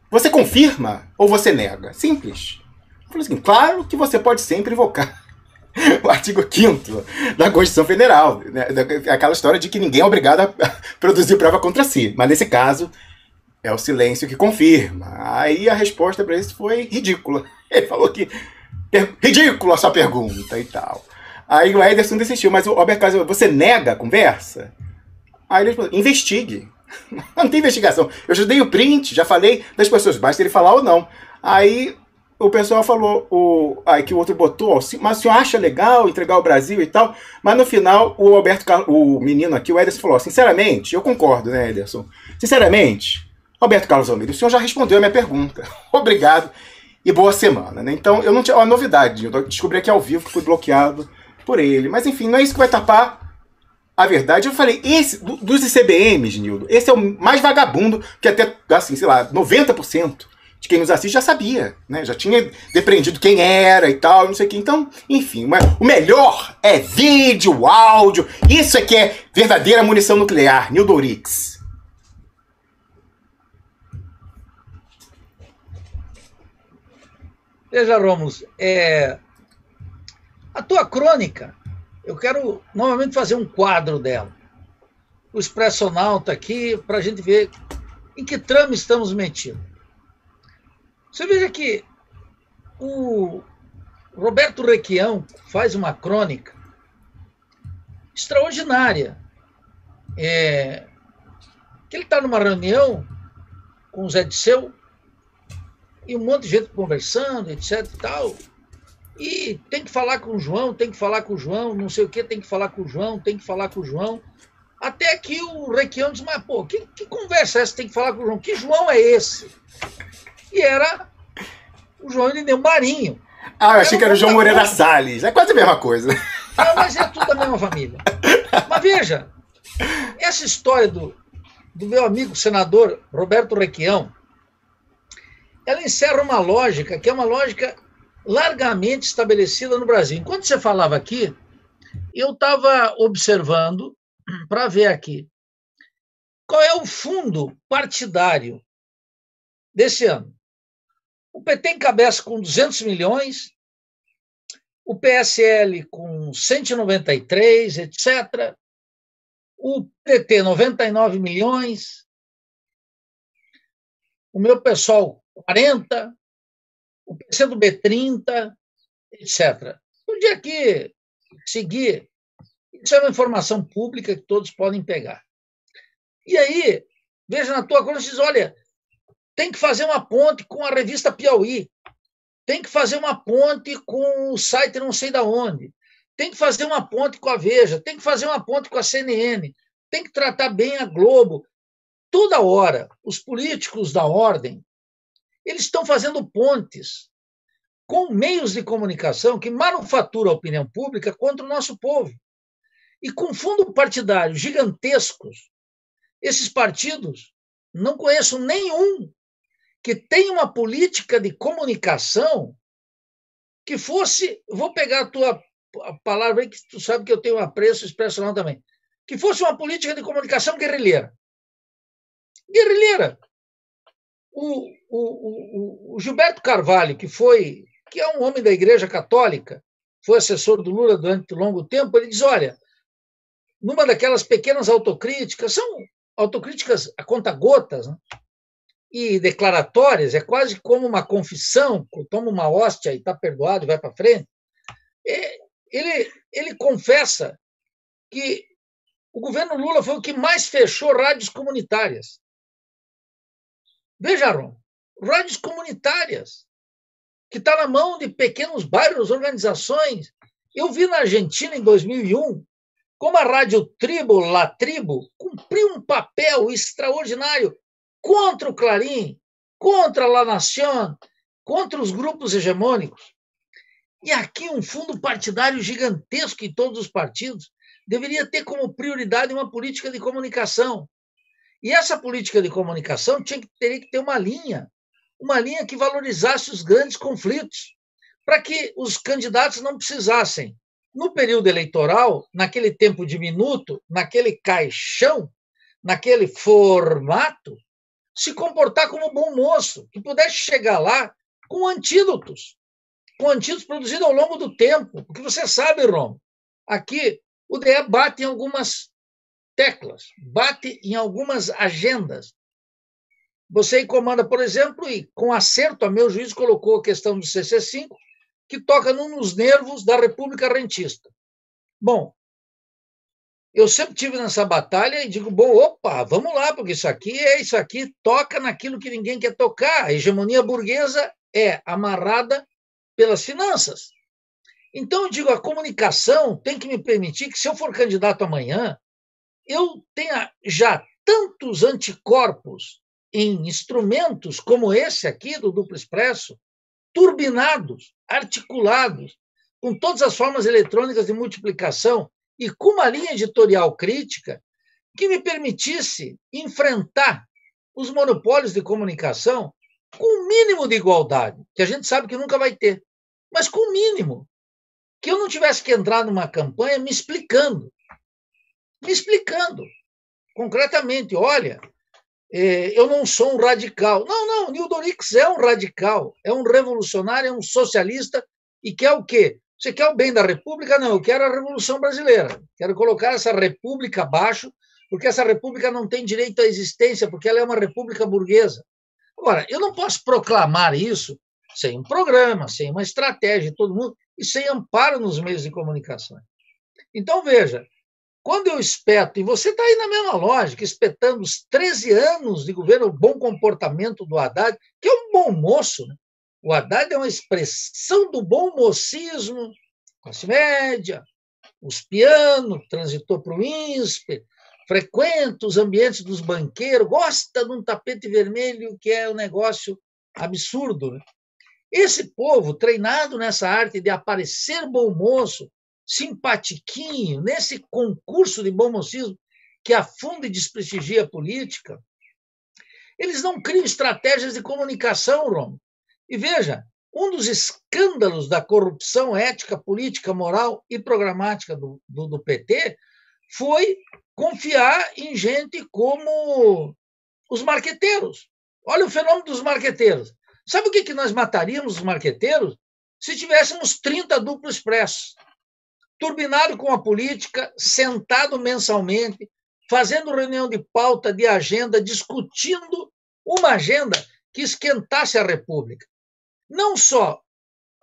Você confirma ou você nega? Simples. Eu falei assim, claro que você pode sempre invocar o artigo 5º da Constituição Federal, né? Aquela história de que ninguém é obrigado a produzir prova contra si. Mas nesse caso, é o silêncio que confirma. Aí a resposta para isso foi ridícula. Ele falou que ridícula a sua pergunta e tal. Aí o Ederson desistiu, mas o Roberto Carlos, você nega a conversa? Aí ele falou, investigue. Não tem investigação. Eu já dei o print, já falei das pessoas, basta ele falar ou não. Aí o pessoal falou, aí que o outro botou, mas o senhor acha legal entregar o Brasil e tal? Mas no final, o menino aqui, o Ederson, falou, sinceramente, eu concordo, né, Ederson? Sinceramente, Roberto Carlos Almeida, o senhor já respondeu a minha pergunta. Obrigado e boa semana, né? Então, eu não tinha uma novidade, eu descobri aqui ao vivo que fui bloqueado por ele. Mas enfim, não é isso que vai tapar a verdade. Eu falei, esse, dos ICBMs, Nildo, esse é o mais vagabundo, que até, assim, sei lá, 90% de quem nos assiste já sabia, né? Já tinha depreendido quem era e tal, não sei o que. Então, enfim, o melhor é vídeo, áudio, isso é que é verdadeira munição nuclear, Nildo Oryx. Veja, Rômulo, a tua crônica, eu quero novamente fazer um quadro dela. O Expressonauta aqui, para a gente ver em que trama estamos metidos. Você veja que o Roberto Requião faz uma crônica extraordinária. Que ele está numa reunião com o Zé Disseu e um monte de gente conversando, etc e tal. E tem que falar com o João, tem que falar com o João, não sei o que, tem que falar com o João, tem que falar com o João. Até que o Requião diz, mas pô, que conversa é essa? Tem que falar com o João. Que João é esse? E era o João Irineu Marinho. Ah, eu achei que era o João Moreira Salles. É quase a mesma coisa. Não, mas é tudo da mesma família. Mas veja, essa história do meu amigo senador Roberto Requião, ela encerra uma lógica que é uma lógica largamente estabelecida no Brasil. Enquanto você falava aqui, eu estava observando para ver aqui qual é o fundo partidário desse ano. O PT encabeça com 200 milhões, o PSL com 193, etc. O PT, 99 milhões. O meu pessoal, 40. O PCdoB, 30, etc. Podia aqui seguir. Isso é uma informação pública que todos podem pegar. E aí, veja na tua crônica, diz, olha, tem que fazer uma ponte com a revista Piauí, tem que fazer uma ponte com o site não sei da onde, tem que fazer uma ponte com a Veja, tem que fazer uma ponte com a CNN, tem que tratar bem a Globo. Toda hora, os políticos da ordem, eles estão fazendo pontes com meios de comunicação que manufaturam a opinião pública contra o nosso povo. E com fundo partidário gigantescos, esses partidos, não conheço nenhum que tenha uma política de comunicação que fosse, vou pegar a tua palavra aí, que tu sabe que eu tenho um apreço expressional também, que fosse uma política de comunicação guerrilheira. Guerrilheira. O Gilberto Carvalho, que é um homem da Igreja Católica, foi assessor do Lula durante longo tempo, ele diz, olha, numa daquelas pequenas autocríticas, são autocríticas a conta-gotas, né? E declaratórias, é quase como uma confissão, toma uma hóstia e está perdoado e vai para frente. Ele confessa que o governo Lula foi o que mais fechou rádios comunitárias. Veja, Ron, rádios comunitárias, que está na mão de pequenos bairros, organizações. Eu vi na Argentina, em 2001, como a Rádio Tribo, La Tribo, cumpriu um papel extraordinário contra o Clarim, contra a La Nación, contra os grupos hegemônicos. E aqui um fundo partidário gigantesco em todos os partidos deveria ter como prioridade uma política de comunicação. E essa política de comunicação teria que ter uma linha que valorizasse os grandes conflitos, para que os candidatos não precisassem, no período eleitoral, naquele tempo diminuto, naquele caixão, naquele formato, se comportar como bom moço, que pudesse chegar lá com antídotos produzidos ao longo do tempo. Porque você sabe, Rom, aqui o DE bate em algumas teclas, bate em algumas agendas. Você comanda, por exemplo, e com acerto, a meu juízo, colocou a questão do CC5, que toca nos nervos da República Rentista. Bom, eu sempre tive nessa batalha e digo, bom, opa, vamos lá, porque isso aqui toca naquilo que ninguém quer tocar. A hegemonia burguesa é amarrada pelas finanças. Então, eu digo, a comunicação tem que me permitir que, se eu for candidato amanhã, eu tenha já tantos anticorpos em instrumentos como esse aqui do Duplo Expresso, turbinados, articulados, com todas as formas eletrônicas de multiplicação e com uma linha editorial crítica que me permitisse enfrentar os monopólios de comunicação com o mínimo de igualdade, que a gente sabe que nunca vai ter, mas com o mínimo, que eu não tivesse que entrar numa campanha me explicando concretamente, olha, eu não sou um radical. Não, Nildo Rix é um radical, é um revolucionário, é um socialista, e quer o quê? Você quer o bem da República? Não, eu quero a Revolução Brasileira. Quero colocar essa República abaixo, porque essa República não tem direito à existência, porque ela é uma República burguesa. Agora, eu não posso proclamar isso sem um programa, sem uma estratégia de todo mundo, e sem amparo nos meios de comunicação. Então, veja, quando eu espeto, e você está aí na mesma lógica, espetando os 13 anos de governo, o bom comportamento do Haddad, que é um bom moço, né? O Haddad é uma expressão do bom mocismo, classe média, os pianos, transitou para o INSPE, frequenta os ambientes dos banqueiros, gosta de um tapete vermelho, que é um negócio absurdo, né? Esse povo, treinado nessa arte de aparecer bom moço, simpatiquinho, nesse concurso de bom mocismo que afunda e desprestigia a política, eles não criam estratégias de comunicação, Romo. E veja, um dos escândalos da corrupção ética, política, moral e programática do PT foi confiar em gente como os marqueteiros. Olha o fenômeno dos marqueteiros. Sabe o que nós mataríamos os marqueteiros? Se tivéssemos 30 Duplo Expressos, turbinado com a política, sentado mensalmente, fazendo reunião de pauta, de agenda, discutindo uma agenda que esquentasse a República. Não só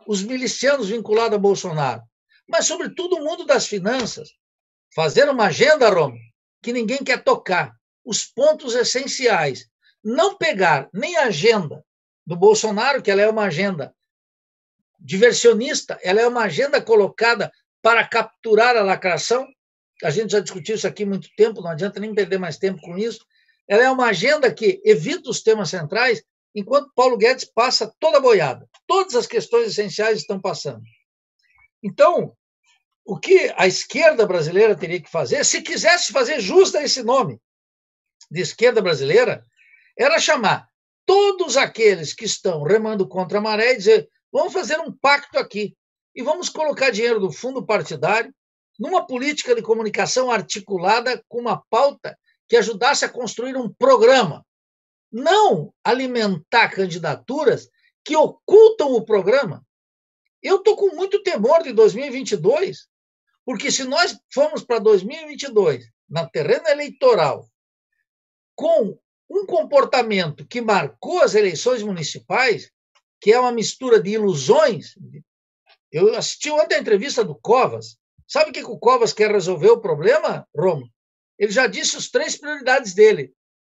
os milicianos vinculados a Bolsonaro, mas, sobretudo, o mundo das finanças. Fazer uma agenda, Romo, que ninguém quer tocar. Os pontos essenciais. Não pegar nem a agenda do Bolsonaro, que ela é uma agenda diversionista, ela é uma agenda colocada para capturar a lacração. A gente já discutiu isso aqui há muito tempo, não adianta nem perder mais tempo com isso. Ela é uma agenda que evita os temas centrais, enquanto Paulo Guedes passa toda a boiada. Todas as questões essenciais estão passando. Então, o que a esquerda brasileira teria que fazer, se quisesse fazer jus a esse nome de esquerda brasileira, era chamar todos aqueles que estão remando contra a maré e dizer, vamos fazer um pacto aqui e vamos colocar dinheiro do fundo partidário numa política de comunicação articulada com uma pauta que ajudasse a construir um programa, não alimentar candidaturas que ocultam o programa. Eu estou com muito temor de 2022, porque se nós formos para 2022, na terreno eleitoral, com um comportamento que marcou as eleições municipais, que é uma mistura de ilusões. Eu assisti ontem a entrevista do Covas. Sabe o que o Covas quer resolver o problema, Romo? Ele já disse as 3 prioridades dele.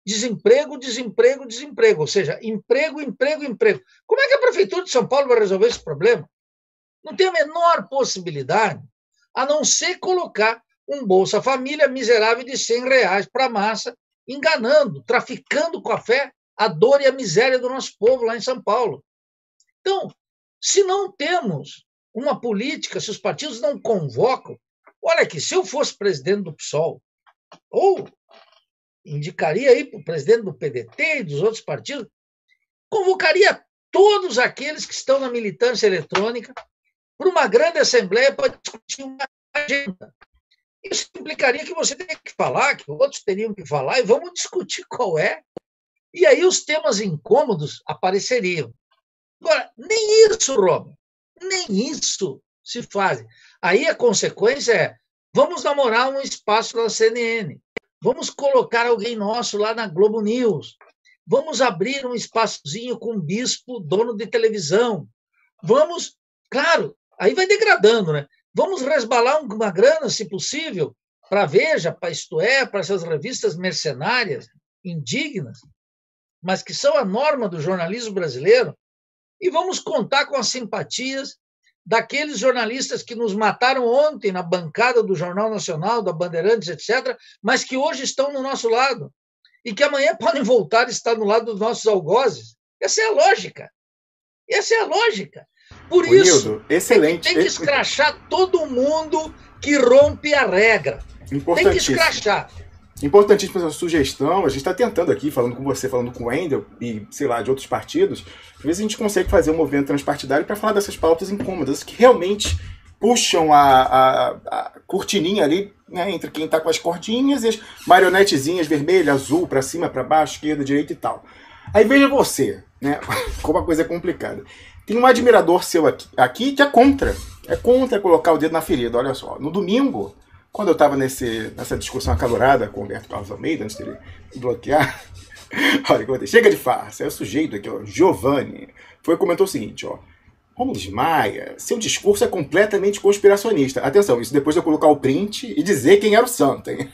Desemprego, desemprego, desemprego. Ou seja, emprego, emprego, emprego. Como é que a Prefeitura de São Paulo vai resolver esse problema? Não tem a menor possibilidade, a não ser colocar um Bolsa Família miserável de R$100 para a massa, enganando, traficando com a fé, a dor e a miséria do nosso povo lá em São Paulo. Então, se não temos uma política, se os partidos não convocam, olha aqui, se eu fosse presidente do PSOL, ou indicaria aí para o presidente do PDT e dos outros partidos, convocaria todos aqueles que estão na militância eletrônica para uma grande assembleia para discutir uma agenda. Isso implicaria que você tem que falar, que outros teriam que falar, e vamos discutir qual é. E aí os temas incômodos apareceriam. Agora, nem isso, Roma, nem isso se faz. Aí a consequência é, vamos namorar um espaço na CNN, vamos colocar alguém nosso lá na Globo News, vamos abrir um espaçozinho com um bispo, dono de televisão, vamos, claro, aí vai degradando, né? Vamos resbalar uma grana, se possível, para a Veja, para Isto É, para essas revistas mercenárias, indignas, mas que são a norma do jornalismo brasileiro, e vamos contar com as simpatias daqueles jornalistas que nos mataram ontem na bancada do Jornal Nacional, da Bandeirantes, etc., mas que hoje estão no nosso lado, e que amanhã podem voltar a estar no lado dos nossos algozes. Essa é a lógica. Essa é a lógica. Por isso, Nildo, excelente. Tem que escrachar todo mundo que rompe a regra. Tem que escrachar. Importantíssima essa sugestão. A gente está tentando aqui, falando com você, falando com o Wendel e, sei lá, de outros partidos, às vezes a gente consegue fazer um movimento transpartidário para falar dessas pautas incômodas que realmente puxam a cortininha ali, né, entre quem está com as cordinhas e as marionetezinhas vermelha, azul, para cima, para baixo, esquerda, direita e tal. Aí veja você, né, como a coisa é complicada. Tem um admirador seu aqui que é contra colocar o dedo na ferida. Olha só, no domingo, quando eu estava nessa discussão acalorada com o Humberto Carlos Almeida, antes dele bloquear, olha, chega de farsa, é o sujeito aqui, ó, Giovanni, comentou o seguinte, ó, Rômulo Maia, seu discurso é completamente conspiracionista. Atenção, isso depois de eu colocar o print e dizer quem era o santo, hein?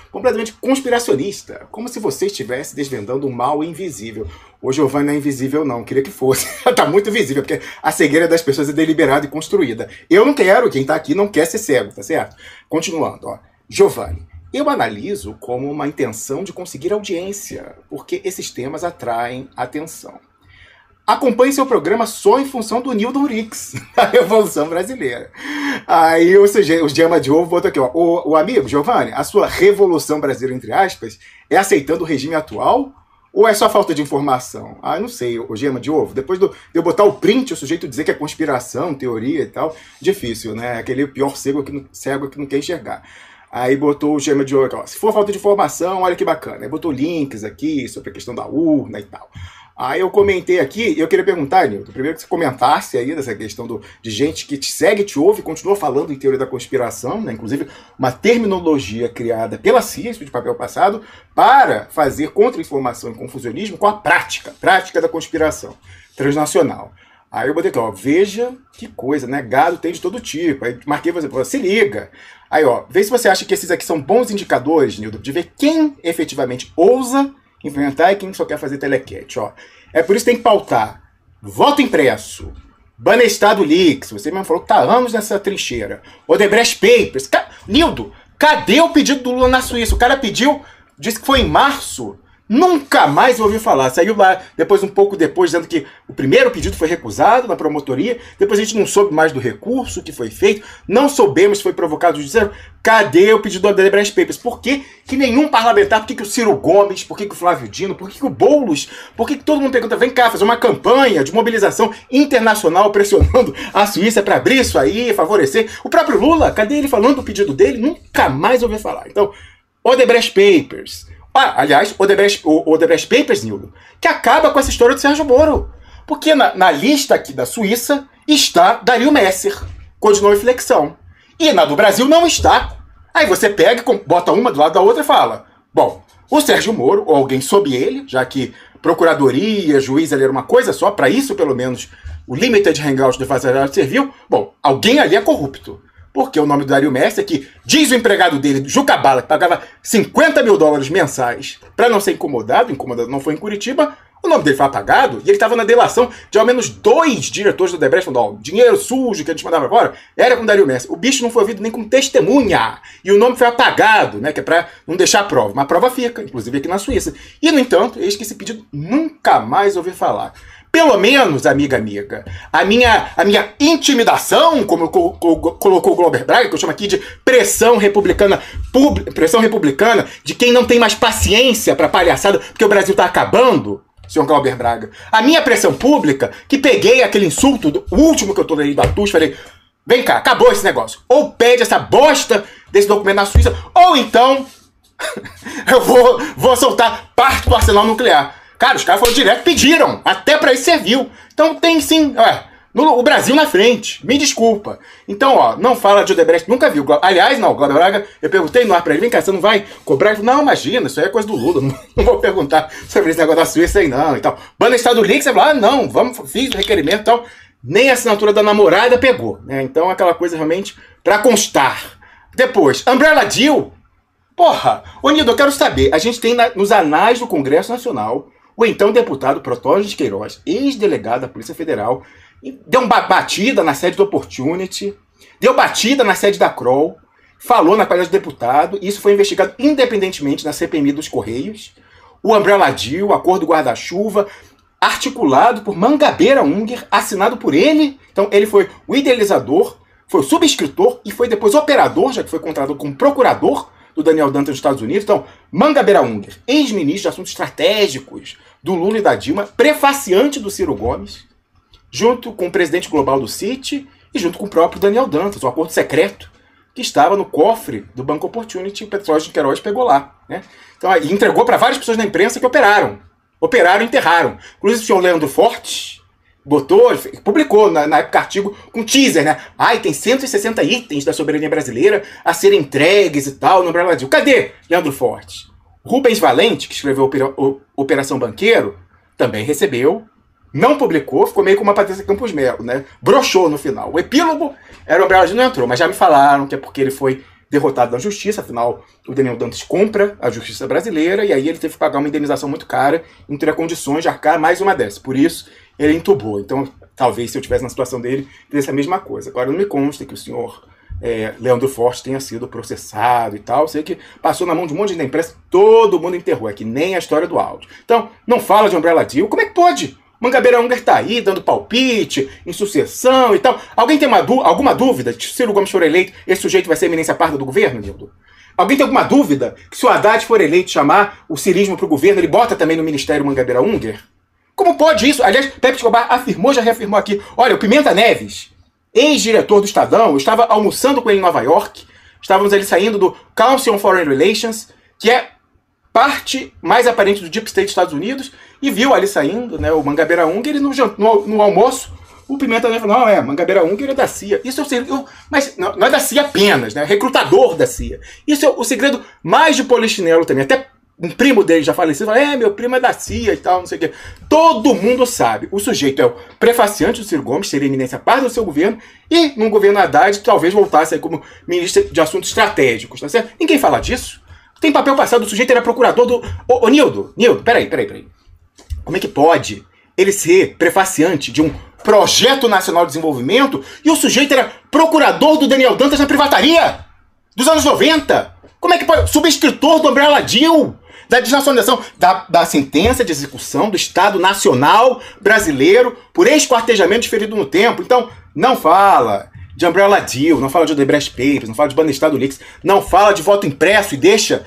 Completamente conspiracionista, como se você estivesse desvendando um mal invisível. O Giovanni não é invisível, não, queria que fosse. Tá muito visível, porque a cegueira das pessoas é deliberada e construída. Eu não quero, quem tá aqui não quer ser cego, tá certo? Continuando, ó. Giovanni, eu analiso como uma intenção de conseguir audiência, porque esses temas atraem atenção. Acompanhe seu programa só em função do Nildo Rix, da Revolução Brasileira. Aí o Gema de Ovo botou aqui, ó. O amigo, Giovanni, a sua Revolução Brasileira, entre aspas, é aceitando o regime atual ou é só falta de informação? Ah, não sei, o Gema de Ovo. Depois de eu botar o print, o sujeito dizer que é conspiração, teoria e tal, difícil, né? Aquele pior cego que não quer enxergar. Aí botou o Gema de Ovo aqui, ó. Se for falta de informação, olha que bacana. Aí botou links aqui sobre a questão da urna e tal. Aí eu comentei aqui, e eu queria perguntar, Nilton, primeiro que você comentasse aí dessa questão de gente que te segue, te ouve e continua falando em teoria da conspiração, né? Inclusive uma terminologia criada pela CIA, de papel passado, para fazer contra-informação e confusionismo com a prática da conspiração transnacional. Aí eu botei aqui, ó, veja que coisa, né? Gado tem de todo tipo. Aí marquei você, se liga. Aí, ó, vê se você acha que esses aqui são bons indicadores, Nilton, de ver quem efetivamente ousa implementar e quem só quer fazer telequete, ó. É por isso que tem que pautar voto impresso, Banestado Leaks, você mesmo falou que tá há anos nessa trincheira, Odebrecht Papers. Nildo, cadê o pedido do Lula na Suíça? O cara pediu, disse que foi em março, nunca mais ouvi falar. Saiu lá um pouco depois, dizendo que o primeiro pedido foi recusado na promotoria, depois a gente não soube mais do recurso que foi feito, não soubemos se foi provocado o judiciário. Cadê o pedido do Odebrecht Papers? Por que nenhum parlamentar, por que o Ciro Gomes, por que o Flávio Dino, por que o Boulos, por que todo mundo pergunta, vem cá, fazer uma campanha de mobilização internacional pressionando a Suíça para abrir isso aí, favorecer. O próprio Lula, cadê ele falando do pedido dele? Nunca mais ouvi falar. Então, Odebrecht Papers. Aliás, o Odebrecht Papers, Nildo, que acaba com essa história do Sérgio Moro. Porque na lista aqui da Suíça está Dario Messer, codinome Flexão. E na do Brasil não está. Aí você pega, bota uma do lado da outra e fala, bom, o Sérgio Moro, ou alguém sob ele, já que procuradoria, juiz ali era uma coisa só, para isso pelo menos o Limited Hangout do Fazerado serviu, bom, alguém ali é corrupto. Porque o nome do Dario Messer, que diz o empregado dele, Juca Bala, que pagava $50 mil mensais para não ser incomodado não foi em Curitiba, o nome dele foi apagado e ele estava na delação de ao menos 2 diretores do Odebrecht, falando, ó, dinheiro sujo que a gente mandava agora era com o Dario Messer. O bicho não foi ouvido nem como testemunha e o nome foi apagado, né, que é para não deixar a prova. Mas a prova fica, inclusive aqui na Suíça. E, no entanto, eis que esse pedido nunca mais ouvi falar. Pelo menos, amiga, a minha intimidação, como colocou o Glauber Braga, que eu chamo aqui de pressão republicana, de quem não tem mais paciência para palhaçada, porque o Brasil tá acabando, senhor Glauber Braga. A minha pressão pública, que peguei aquele insulto, o último que eu tolerei do Atus, falei, vem cá, acabou esse negócio. Ou pede essa bosta desse documento na Suíça, ou então eu vou soltar parte do arsenal nuclear. Cara, os caras foram direto, pediram, até pra isso serviu. Então tem sim, o Brasil na frente, me desculpa. Então, ó, não fala de Odebrecht, nunca viu. Aliás, não, Glauber Braga, eu perguntei no ar pra ele, vem cá, você não vai cobrar? Ele falou, não, imagina, isso aí é coisa do Lula, não vou perguntar sobre esse negócio da Suíça aí não, e tal. Banda Estado Leaks, você falou, não, fiz o requerimento e tal. Nem a assinatura da namorada pegou, né? Então, aquela coisa realmente pra constar. Depois, Umbrella Deal. Porra, ô Nildo, eu quero saber, a gente tem nos anais do Congresso Nacional o então deputado Protásio de Queiroz, ex-delegado da Polícia Federal, deu uma batida na sede do Opportunity, deu batida na sede da Kroll, falou na qualidade de deputado, e isso foi investigado independentemente na CPMI dos Correios. O Umbrella Deal, o acordo guarda-chuva, articulado por Mangabeira Unger, assinado por ele. Então ele foi o idealizador, foi o subscritor e foi depois operador, já que foi contratado como procurador do Daniel Dantas nos Estados Unidos. Então, Mangabeira Unger, ex-ministro de Assuntos Estratégicos do Lula e da Dilma, prefaciante do Ciro Gomes, junto com o presidente global do Citi e junto com o próprio Daniel Dantas, o acordo secreto que estava no cofre do Banco Opportunity, o Protásio de Queiroz pegou lá, né? Então, e entregou para várias pessoas na imprensa que operaram e enterraram. Inclusive o senhor Leandro Fortes publicou na época artigo com teaser, né? Tem 160 itens da soberania brasileira a serem entregues e tal no Umbrella Deal. Cadê Leandro Fortes? Rubens Valente, que escreveu Operação Banqueiro, também recebeu, não publicou, ficou meio como uma Patrícia Campos Melo, né? Broxou no final. O epílogo era o Umbrella Deal, não entrou, mas já me falaram que é porque ele foi derrotado na justiça, afinal o Daniel Dantas compra a justiça brasileira e aí ele teve que pagar uma indenização muito cara, não teria condições de arcar mais uma dessas. Por isso ele entubou. Então, talvez se eu estivesse na situação dele, teria essa mesma coisa. Agora, não me consta que o senhor Leandro Fortes tenha sido processado e tal. Sei que passou na mão de um monte de gente da imprensa, todo mundo enterrou. É que nem a história do áudio. Então, não fala de Umbrella Deal. Como é que pode? Mangabeira Unger tá aí, dando palpite, em sucessão e tal. Alguém tem alguma dúvida que se Ciro Gomes for eleito, esse sujeito vai ser a eminência parda do governo, Nildo? Alguém tem alguma dúvida que se o Haddad for eleito chamar o cirismo pro governo, ele bota também no ministério Mangabeira Unger? Como pode isso? Aliás, Pepe Escobar afirmou, já reafirmou aqui. Olha, o Pimenta Neves, ex-diretor do Estadão, eu estava almoçando com ele em Nova York, estávamos ali saindo do Council on Foreign Relations, que é parte mais aparente do Deep State dos Estados Unidos, e viu ali saindo, né, o Mangabeira Unger, e no almoço, o Pimenta Neves falou, não, Mangabeira Unger é da CIA. Isso é o segredo, mas não é da CIA apenas, né, recrutador da CIA. Isso é o segredo mais de Polichinelo também, até um primo dele já falecido, fala, meu primo é da CIA e tal, não sei o quê. Todo mundo sabe. O sujeito é o prefaciante do Ciro Gomes, seria eminência parda do seu governo, e num governo Haddad talvez voltasse aí como ministro de Assuntos Estratégicos, tá certo? Ninguém fala disso. Tem papel passado, o sujeito era procurador do... Ô, Nildo, peraí. Como é que pode ele ser prefaciante de um projeto nacional de desenvolvimento e o sujeito era procurador do Daniel Dantas na privataria dos anos 90? Como é que pode? Subscritor do Umbrella Deal, da desnacionalização, da sentença de execução do Estado Nacional Brasileiro por esquartejamento diferido no tempo. Então, não fala de Umbrella Deal, não fala de Odebrecht Papers, não fala de Banda Estado Leaks, não fala de voto impresso e deixa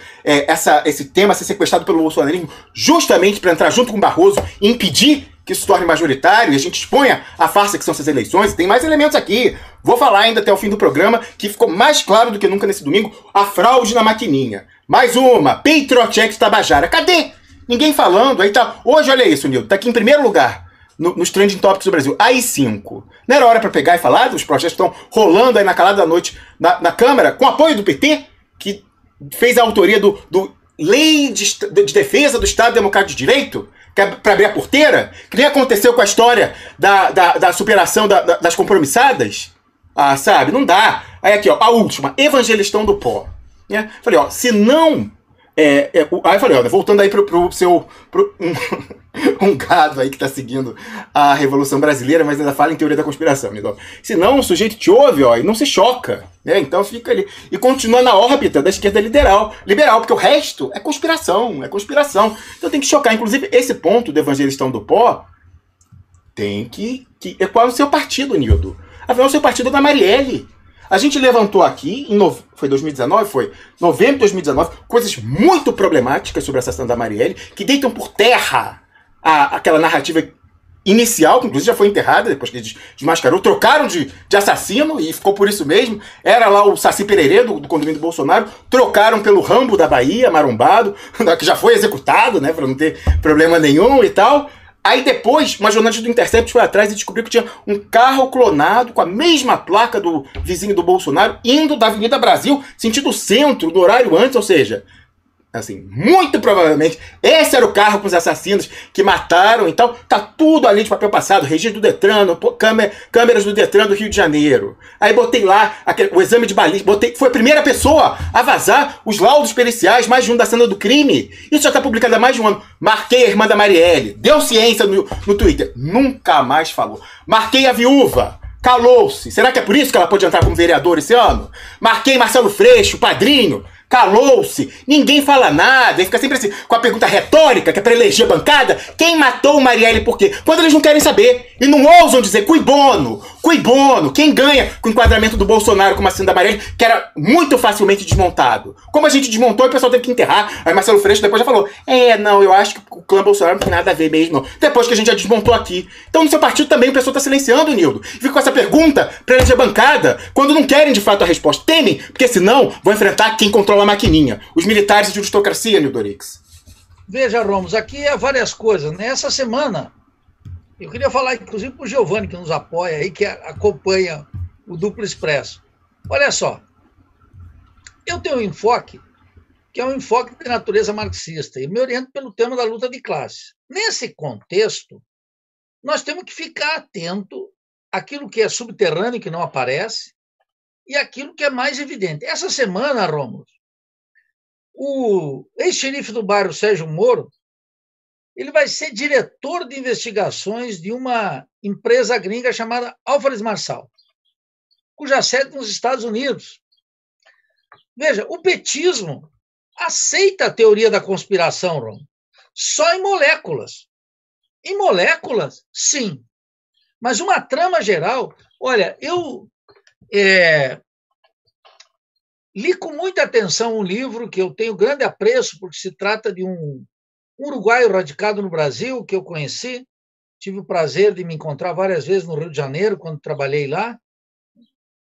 esse tema ser sequestrado pelo bolsonarismo justamente para entrar junto com o Barroso e impedir que isso se torne majoritário e a gente exponha a farsa que são essas eleições. Tem mais elementos aqui. Vou falar ainda até o fim do programa, que ficou mais claro do que nunca nesse domingo, a fraude na maquininha. Mais uma, Patriot Tabajara. Cadê? Ninguém falando. Aí tá. Hoje, olha isso, Nildo, tá aqui em primeiro lugar nos trending topics do Brasil. AI-5. Não era hora para pegar e falar dos processos que estão rolando aí na calada da noite na Câmara, com apoio do PT, que fez a autoria do Lei de Defesa do Estado Democrático de Direito, que é para abrir a porteira, que nem aconteceu com a história da superação das compromissadas. Ah, sabe? Não dá. Aí aqui, ó, a última, Evangelistão do Pó. Né? Falei, ó, se não... aí falei, ó, voltando aí pro seu... um gado aí que tá seguindo a Revolução Brasileira, mas ainda fala em teoria da conspiração, amigo. Se não, o sujeito te ouve, ó, e não se choca, né? Então fica ali. E continua na órbita da esquerda liberal, porque o resto é conspiração. Então tem que chocar. Inclusive, esse ponto do Evangelistão do Pó tem que ecoar no seu partido, Nildo. Afinal, o seu partido é da Marielle. A gente levantou aqui, foi 2019? Foi novembro de 2019, coisas muito problemáticas sobre o assassinato da Marielle, que deitam por terra aquela narrativa inicial, que inclusive já foi enterrada, depois que ele desmascarou, trocaram de assassino e ficou por isso mesmo. Era lá o Saci Pererê do condomínio do Bolsonaro, trocaram pelo Rambo da Bahia, marombado, que já foi executado, né, para não ter problema nenhum e tal. Aí depois, uma jornalista do Intercept foi atrás e descobriu que tinha um carro clonado com a mesma placa do vizinho do Bolsonaro, indo da Avenida Brasil, sentido centro, no horário antes, ou seja, assim, muito provavelmente, esse era o carro com os assassinos que mataram e tal. Tá tudo ali de papel passado, registro do Detran, câmeras do Detran do Rio de Janeiro. Aí botei lá o exame de balística, foi a primeira pessoa a vazar os laudos periciais, mais de um da cena do crime. Isso já tá publicado há mais de um ano. Marquei a irmã da Marielle, deu ciência no Twitter, nunca mais falou. Marquei a viúva, calou-se. Será que é por isso que ela pode entrar como vereadora esse ano? Marquei Marcelo Freixo, padrinho, calou-se, ninguém fala nada, e fica sempre assim, com a pergunta retórica, que é pra eleger a bancada, quem matou o Marielle por quê? Quando eles não querem saber, e não ousam dizer, cui bono, quem ganha com o enquadramento do Bolsonaro como assim da Marielle, que era muito facilmente desmontado. Como a gente desmontou, o pessoal teve que enterrar, aí Marcelo Freixo depois já falou, não, eu acho que o clã Bolsonaro não tem nada a ver mesmo, não. Depois que a gente já desmontou aqui. Então no seu partido também o pessoal tá silenciando, Nildo. E fica com essa pergunta pra eleger a bancada, quando não querem de fato a resposta. Temem, porque senão vão enfrentar quem controla a maquininha. Os militares de aristocracia, Nildorix. Veja, Romos, aqui é várias coisas. Nessa semana, eu queria falar, inclusive, para o Giovanni, que nos apoia aí, que acompanha o Duplo Expresso. Olha só, eu tenho um enfoque, que é um enfoque de natureza marxista, e me oriento pelo tema da luta de classes. Nesse contexto, nós temos que ficar atento àquilo que é subterrâneo, que não aparece, e aquilo que é mais evidente. Essa semana, Romulus, o ex-xerife do bairro, Sérgio Moro, ele vai ser diretor de investigações de uma empresa gringa chamada Álvares Marçal, cuja sede nos Estados Unidos. Veja, o petismo aceita a teoria da conspiração, Rom, só em moléculas. Em moléculas, sim. Mas uma trama geral... Olha, eu li com muita atenção um livro que eu tenho grande apreço, porque se trata de um uruguaio radicado no Brasil, que eu conheci. Tive o prazer de me encontrar várias vezes no Rio de Janeiro, quando trabalhei lá,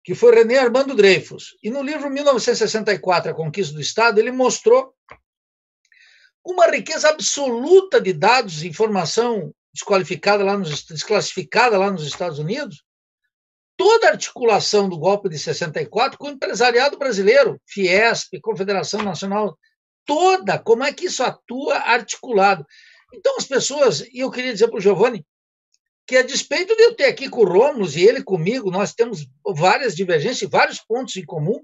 que foi René Armando Dreyfus. E no livro 1964, A Conquista do Estado, ele mostrou uma riqueza absoluta de dados e informação desclassificada lá nos Estados Unidos, toda a articulação do golpe de 64 com o empresariado brasileiro, Fiesp, Confederação Nacional, toda, como é que isso atua articulado. Então, as pessoas, e eu queria dizer para o Giovanni, que a despeito de eu ter aqui com o Romulus e ele comigo, nós temos várias divergências, vários pontos em comum,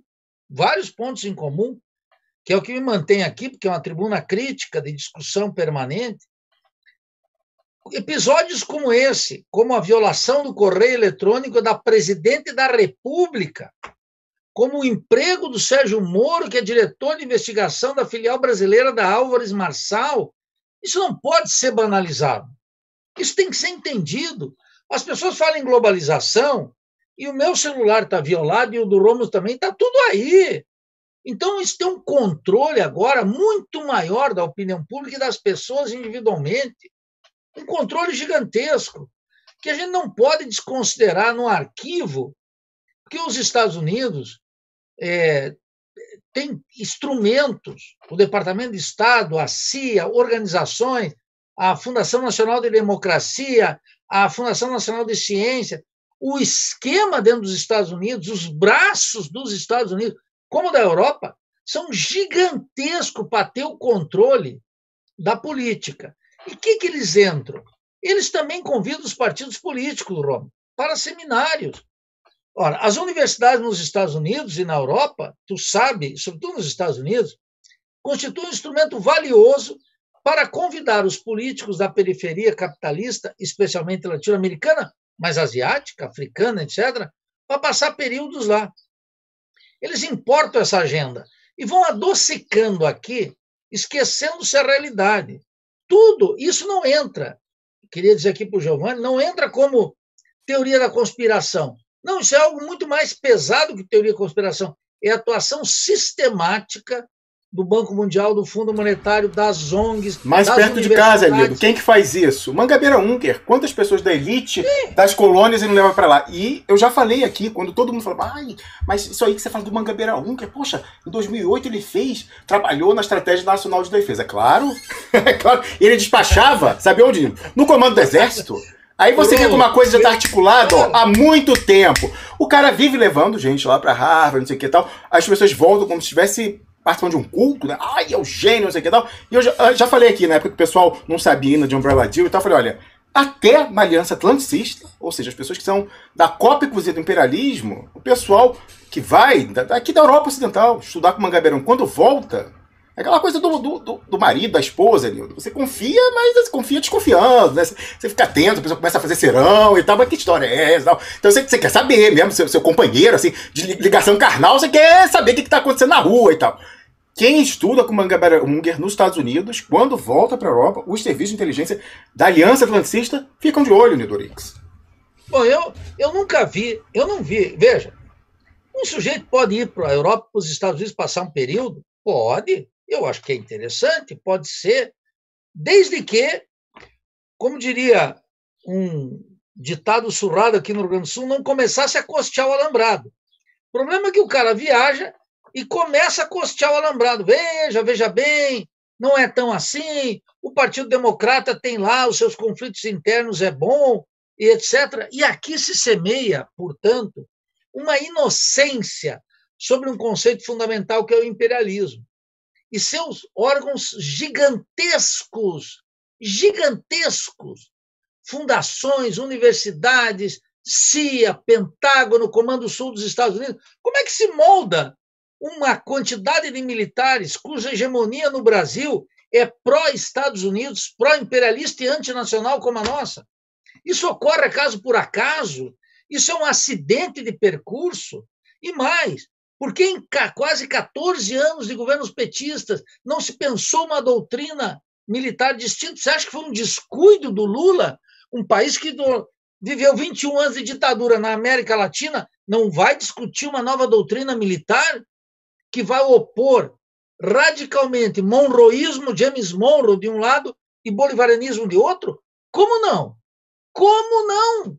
que é o que me mantém aqui, porque é uma tribuna crítica de discussão permanente. Episódios como esse, como a violação do correio eletrônico da Presidente da República, como o emprego do Sérgio Moro, que é diretor de investigação da filial brasileira da Álvares Marçal, isso não pode ser banalizado. Isso tem que ser entendido. As pessoas falam em globalização e o meu celular está violado e o do Romulo também, está tudo aí. Então, isso tem um controle agora muito maior da opinião pública e das pessoas individualmente. Um controle gigantesco, que a gente não pode desconsiderar no arquivo, porque os Estados Unidos têm instrumentos, o Departamento de Estado, a CIA, organizações, a Fundação Nacional de Democracia, a Fundação Nacional de Ciência, o esquema dentro dos Estados Unidos, os braços dos Estados Unidos, como da Europa, são gigantescos para ter o controle da política. E o que eles entram? Eles também convidam os partidos políticos, Roma, para seminários. Ora, as universidades nos Estados Unidos e na Europa, tu sabe, sobretudo nos Estados Unidos, constituem um instrumento valioso para convidar os políticos da periferia capitalista, especialmente latino-americana, mas asiática, africana, etc., para passar períodos lá. Eles importam essa agenda e vão adocicando aqui, esquecendo-se a realidade. Tudo isso não entra, queria dizer aqui para o Giovanni, não entra como teoria da conspiração. Não, isso é algo muito mais pesado que teoria da conspiração. É a atuação sistemática do Banco Mundial, do Fundo Monetário, das ONGs, mais das perto de casa, amigo. Quem que faz isso? Mangabeira Unger. Quantas pessoas da elite das colônias ele leva para lá? E eu já falei aqui, quando todo mundo falava, ai, mas isso aí que você fala do Mangabeira Unger, poxa, em 2008 ele trabalhou na Estratégia Nacional de Defesa. Claro, é claro. Ele despachava, sabe onde? No comando do Exército. Aí você vê que uma coisa já está articulada há muito tempo. O cara vive levando gente lá para Harvard, não sei o que e tal. As pessoas voltam como se estivesse participando de um culto, né? Ai, é o gênio, não sei o que e tal. E eu já falei aqui, na época que o pessoal não sabia ainda de Umbrella Deal e tal, eu falei, olha, até na Aliança Atlanticista, ou seja, as pessoas que são da cópia cruzida do imperialismo, o pessoal que vai aqui da Europa Ocidental estudar com Mangabeira, quando volta, é aquela coisa do marido, da esposa, Nildo. Você confia, mas você confia desconfiando, né? Você fica atento, a pessoa começa a fazer serão e tal, mas que história é essa? Tal. Então você quer saber mesmo, seu companheiro, assim, de ligação carnal, você quer saber o que está acontecendo na rua e tal. Quem estuda com Mangabeira Unger nos Estados Unidos, quando volta para a Europa, os serviços de inteligência da Aliança Atlanticista ficam de olho, Nidorix. Bom, eu nunca vi, eu não vi. Veja, um sujeito pode ir para a Europa, para os Estados Unidos, passar um período? Pode. Eu acho que é interessante, pode ser, desde que, como diria um ditado surrado aqui no Rio Grande do Sul, não começasse a costear o alambrado. O problema é que o cara viaja e começa a costear o alambrado. Veja bem, não é tão assim, o Partido Democrata tem lá os seus conflitos internos, é bom, e etc. E aqui se semeia, portanto, uma inocência sobre um conceito fundamental que é o imperialismo. E seus órgãos gigantescos, fundações, universidades, CIA, Pentágono, Comando Sul dos Estados Unidos. Como é que se molda uma quantidade de militares cuja hegemonia no Brasil é pró-Estados Unidos, pró-imperialista e antinacional como a nossa? Isso ocorre acaso por acaso? Isso é um acidente de percurso? E mais, porque em quase 14 anos de governos petistas não se pensou uma doutrina militar distinta? Você acha que foi um descuido do Lula? Um país que viveu 21 anos de ditadura na América Latina não vai discutir uma nova doutrina militar que vai opor radicalmente monroísmo, James Monroe de um lado e bolivarianismo de outro? Como não? Como não?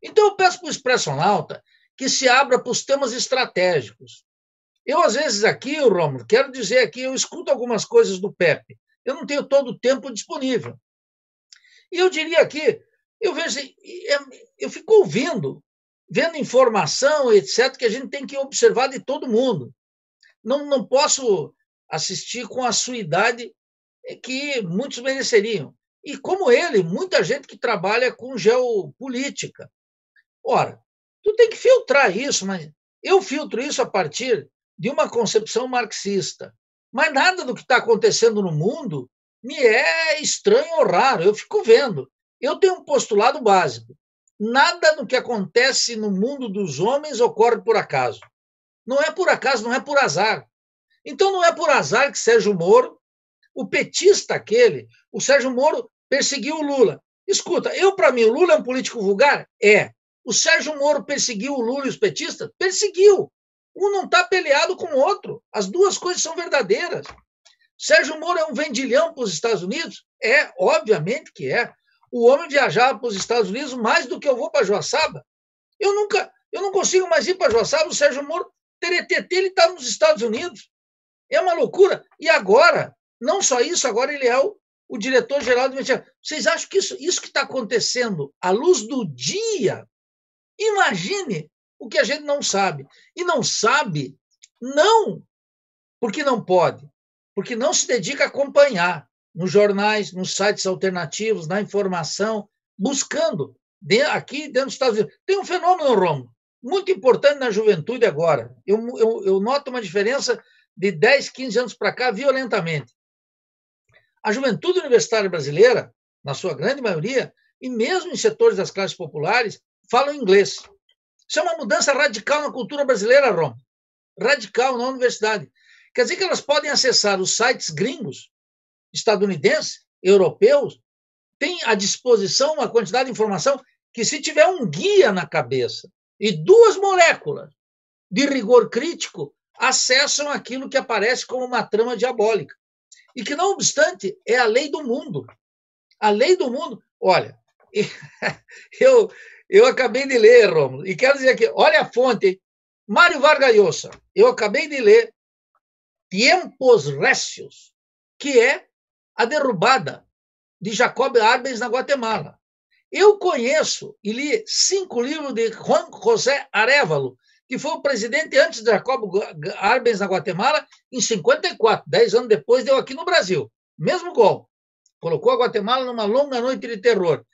Então eu peço para o Expressionauta que se abra para os temas estratégicos. Eu, às vezes, aqui, Rômulo, quero dizer aqui, eu escuto algumas coisas do Pepe. Eu não tenho todo o tempo disponível. E eu diria aqui, eu fico ouvindo, vendo informação, etc., que a gente tem que observar de todo mundo. Não posso assistir com a assiduidade que muitos mereceriam. E, como ele, muita gente que trabalha com geopolítica. Ora, tu tem que filtrar isso, mas eu filtro isso a partir de uma concepção marxista. Mas nada do que está acontecendo no mundo me é estranho ou raro, eu fico vendo. Eu tenho um postulado básico. Nada do que acontece no mundo dos homens ocorre por acaso. Não é por acaso, não é por azar. Então não é por azar que Sérgio Moro, o petista aquele, o Sérgio Moro perseguiu o Lula. Escuta, para mim, o Lula é um político vulgar? É. O Sérgio Moro perseguiu o Lula e os petistas? Perseguiu. Um não está peleado com o outro. As duas coisas são verdadeiras. Sérgio Moro é um vendilhão para os Estados Unidos? É, obviamente que é. O homem viajava para os Estados Unidos mais do que eu vou para Joaçaba. Eu não consigo mais ir para Joaçaba. O Sérgio Moro, teretetê, ele está nos Estados Unidos. É uma loucura. E agora, não só isso, agora ele é o diretor-geral do Ministério. Vocês acham que isso que está acontecendo à luz do dia? Imagine o que a gente não sabe. E não sabe, não porque não pode, porque não se dedica a acompanhar nos jornais, nos sites alternativos, na informação, buscando aqui dentro dos Estados Unidos. Tem um fenômeno, Romulo, muito importante na juventude agora. Eu noto uma diferença de 10, 15 anos para cá, violentamente. A juventude universitária brasileira, na sua grande maioria, e mesmo em setores das classes populares, falam inglês. Isso é uma mudança radical na cultura brasileira, Roma. Radical na universidade. Quer dizer que elas podem acessar os sites gringos, estadunidenses, europeus, tem à disposição uma quantidade de informação que, se tiver um guia na cabeça e 2 moléculas de rigor crítico, acessam aquilo que aparece como uma trama diabólica. E que, não obstante, é a lei do mundo. A lei do mundo. Olha, eu acabei de ler, Rômulo, e quero dizer aqui, olha a fonte, hein? Mário Vargas Llosa, eu acabei de ler Tiempos Récios, que é a derrubada de Jacob Arbenz na Guatemala. Eu conheço e li 5 livros de Juan José Arévalo, que foi o presidente antes de Jacob Arbenz na Guatemala, em 54, 10 anos depois, deu aqui no Brasil. Mesmo gol. Colocou a Guatemala numa longa noite de terror.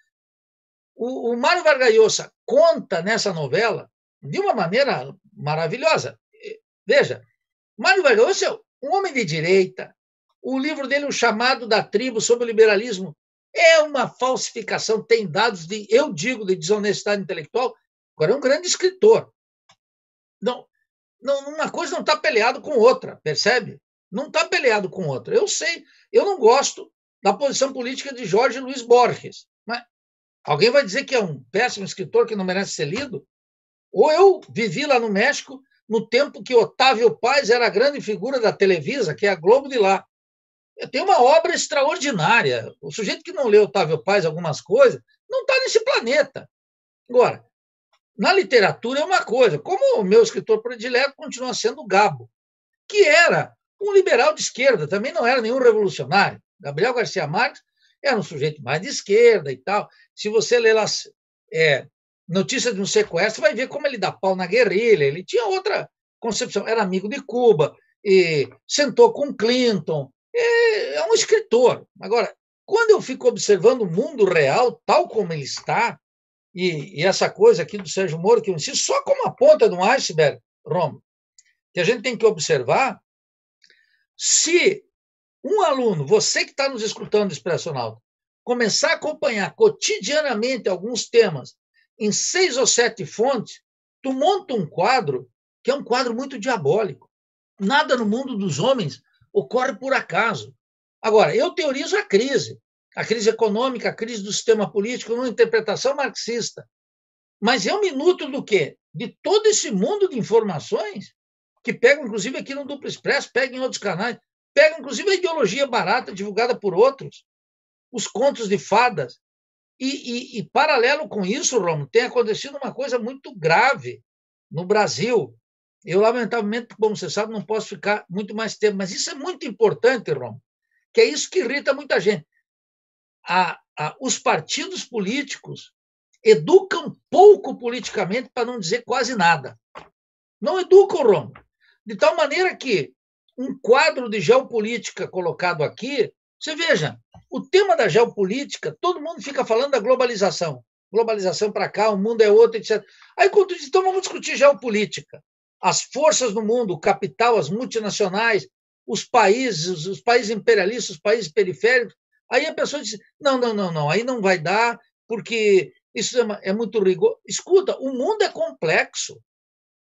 O Mário Vargas Llosa conta nessa novela de uma maneira maravilhosa. Veja, Mário Vargas Llosa é um homem de direita. O livro dele, O Chamado da Tribo sobre o Liberalismo, é uma falsificação, tem dados de, eu digo, de desonestidade intelectual. Agora, é um grande escritor. Não, uma coisa não está peleado com outra, percebe? Não está peleado com outra. Eu sei, eu não gosto da posição política de Jorge Luiz Borges. Mas alguém vai dizer que é um péssimo escritor que não merece ser lido? Ou eu vivi lá no México no tempo que Otávio Paz era a grande figura da Televisa, que é a Globo de lá. Tem uma obra extraordinária. O sujeito que não leu Otávio Paz algumas coisas não está nesse planeta. Agora, na literatura é uma coisa, como o meu escritor predileto continua sendo Gabo, que era um liberal de esquerda, também não era nenhum revolucionário. Gabriel Garcia Marques era um sujeito mais de esquerda e tal. Se você ler lá Notícia de um Sequestro, vai ver como ele dá pau na guerrilha. Ele tinha outra concepção, era amigo de Cuba, e sentou com Clinton. É um escritor. Agora, quando eu fico observando o mundo real, tal como ele está, e essa coisa aqui do Sérgio Moro, que eu insisto, só como a ponta de um iceberg, Romo, que a gente tem que observar, se um aluno, você que está nos escutando do Expresso Náutico, começar a acompanhar cotidianamente alguns temas em 6 ou 7 fontes, tu monta um quadro que é um quadro muito diabólico. Nada no mundo dos homens ocorre por acaso. Agora, eu teorizo a crise econômica, a crise do sistema político, numa interpretação marxista. Mas eu me nutro do quê? De todo esse mundo de informações que pegam, inclusive, aqui no Duplo Expresso, pegam em outros canais, pegam, inclusive, a ideologia barata divulgada por outros, os contos de fadas. E paralelo com isso, Romo, tem acontecido uma coisa muito grave no Brasil. Eu, lamentavelmente, como você sabe, não posso ficar muito mais tempo, mas isso é muito importante, Romo, que é isso que irrita muita gente. Os partidos políticos educam pouco politicamente, para não dizer quase nada. Não educam, Romo. De tal maneira que um quadro de geopolítica colocado aqui, você veja, o tema da geopolítica, todo mundo fica falando da globalização. Globalização para cá, o mundo é outro, etc. Aí, quando diz, então vamos discutir geopolítica. As forças no mundo, o capital, as multinacionais, os países imperialistas, os países periféricos. Aí a pessoa diz, não, aí não vai dar, porque isso é muito rigor. Escuta, o mundo é complexo.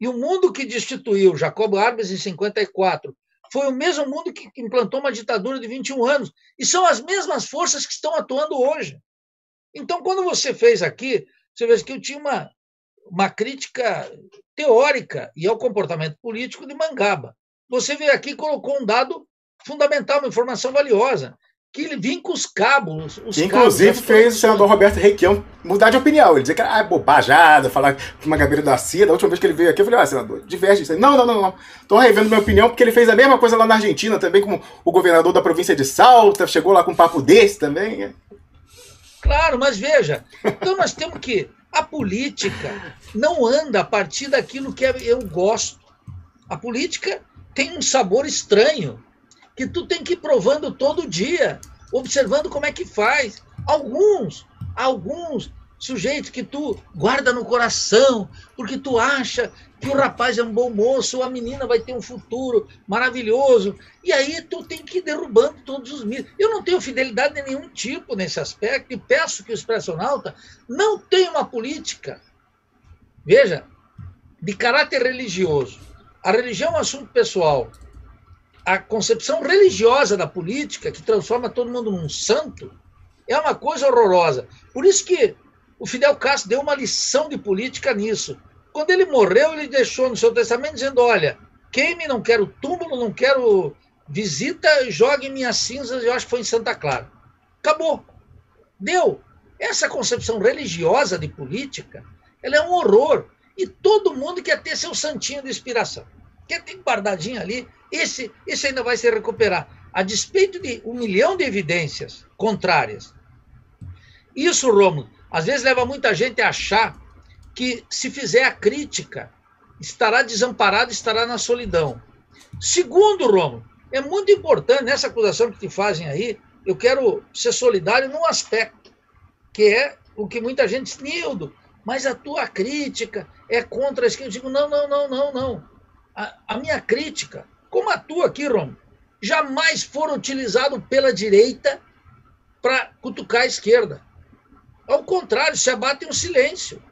E o mundo que destituiu Jacob Arbenz em 54 foi o mesmo mundo que implantou uma ditadura de 21 anos. E são as mesmas forças que estão atuando hoje. Então, quando você fez aqui, você vê que eu tinha uma crítica teórica e ao comportamento político de Mangaba. Você veio aqui e colocou um dado fundamental, uma informação valiosa, que ele vinca os cabos. Inclusive fez o senador Roberto Requião mudar de opinião. Ele dizia que era bobajada, falar que uma gabeira da CIA. Da última vez que ele veio aqui, eu falei, senador, diverge isso aí. Não. Estou revendo minha opinião, porque ele fez a mesma coisa lá na Argentina também, como o governador da província de Salta, chegou lá com um papo desse também. Claro, mas veja, então nós temos que... A política não anda a partir daquilo que eu gosto. A política tem um sabor estranho, que tu tem que ir provando todo dia, observando como é que faz. Alguns sujeitos que tu guarda no coração, porque tu acha que o rapaz é um bom moço, ou a menina vai ter um futuro maravilhoso, e aí tu tem que ir derrubando todos os mitos. Eu não tenho fidelidade de nenhum tipo nesse aspecto, e peço que o Expressionauta não tenha uma política, veja, de caráter religioso. A religião é um assunto pessoal. A concepção religiosa da política, que transforma todo mundo num santo, é uma coisa horrorosa. Por isso que o Fidel Castro deu uma lição de política nisso. Quando ele morreu, ele deixou no seu testamento dizendo, olha, queime, não quero túmulo, não quero visita, jogue minhas cinzas, eu acho que foi em Santa Clara. Acabou. Deu. Essa concepção religiosa de política, ela é um horror. E todo mundo quer ter seu santinho de inspiração. Quer ter guardadinho ali, esse ainda vai se recuperar. A despeito de 1 milhão de evidências contrárias. Isso, Rômulo, às vezes leva muita gente a achar que se fizer a crítica, estará desamparado, estará na solidão. Segundo, Rômulo, é muito importante, nessa acusação que te fazem aí, eu quero ser solidário num aspecto, que é o que muita gente diz, Nildo, mas a tua crítica é contra a esquerda. Eu digo, não. A minha crítica, como a tua aqui, Rômulo, jamais foram utilizado pela direita para cutucar a esquerda. Ao contrário, se abate um silêncio.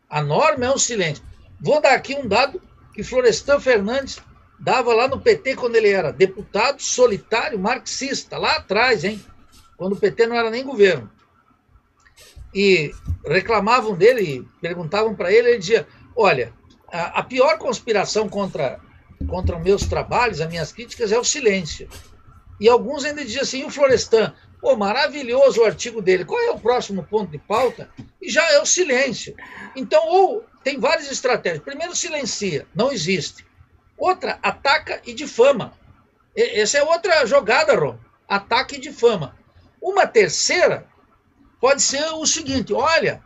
A norma é um silêncio. Vou dar aqui um dado que Florestan Fernandes dava lá no PT quando ele era deputado solitário marxista, lá atrás, hein? Quando o PT não era nem governo. E reclamavam dele, perguntavam para ele, ele dizia, olha, a pior conspiração contra os meus trabalhos, as minhas críticas, é o silêncio. E alguns ainda diziam assim, o Florestan, pô, maravilhoso o artigo dele, qual é o próximo ponto de pauta? E já é o silêncio. Então, ou tem várias estratégias. Primeiro, silencia, não existe. Outra, ataca e difama. Essa é outra jogada, Rom. Ataque e difama. Uma terceira pode ser o seguinte, olha,